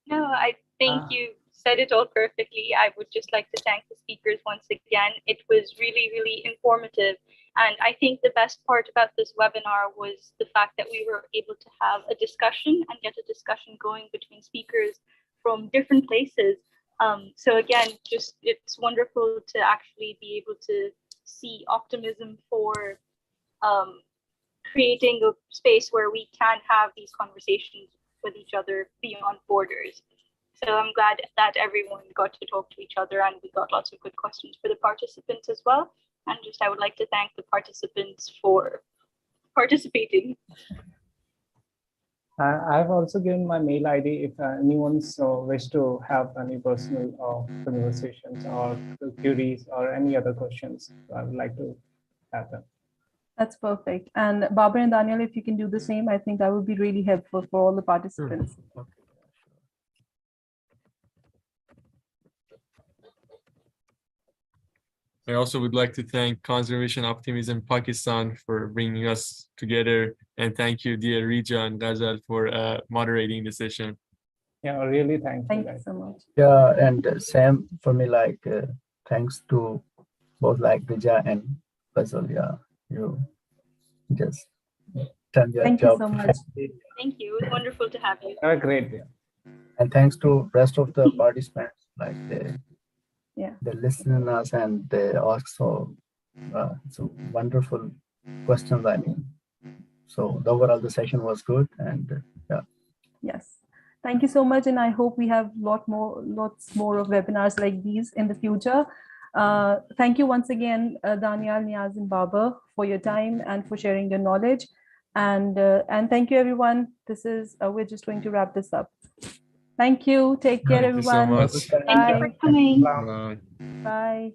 No, I think you said it all perfectly. I would just like to thank the speakers once again. It was really, really informative. And I think the best part about this webinar was the fact that we were able to have a discussion and get a discussion going between speakers from different places. So again, just it's wonderful to actually be able to see optimism for creating a space where we can have these conversations with each other beyond borders. So I'm glad that everyone got to talk to each other, and we got lots of good questions for the participants as well. And just I would like to thank the participants for participating. I've also given my mail ID if anyone's wish to have any personal conversations or queries or any other questions. I would like to have them. That's perfect. And Babar and Daniel, if you can do the same, I think that would be really helpful for all the participants. I also would like to thank Conservation Optimism Pakistan for bringing us together, and thank you, dear Rija and Ghazal, for moderating the session. Yeah, really thank you. Thank you so much. Yeah, and Sam, for me, like thanks to both like Rija and Ghazal. Yeah, you just done your Thank job. you so much. Thank you. It was wonderful to have you. Have a great day. And thanks to rest of the participants, like they listen to us and they ask so wonderful questions. I mean, so the overall the session was good, and Yes. Thank you so much. And I hope we have lots more of webinars like these in the future. Thank you once again, Daniel, Niaz, and Babar, for your time and for sharing your knowledge. And thank you, everyone. We're just going to wrap this up. Thank you. Take care, Thank you so everyone. much. Thank you for coming. Bye. Bye.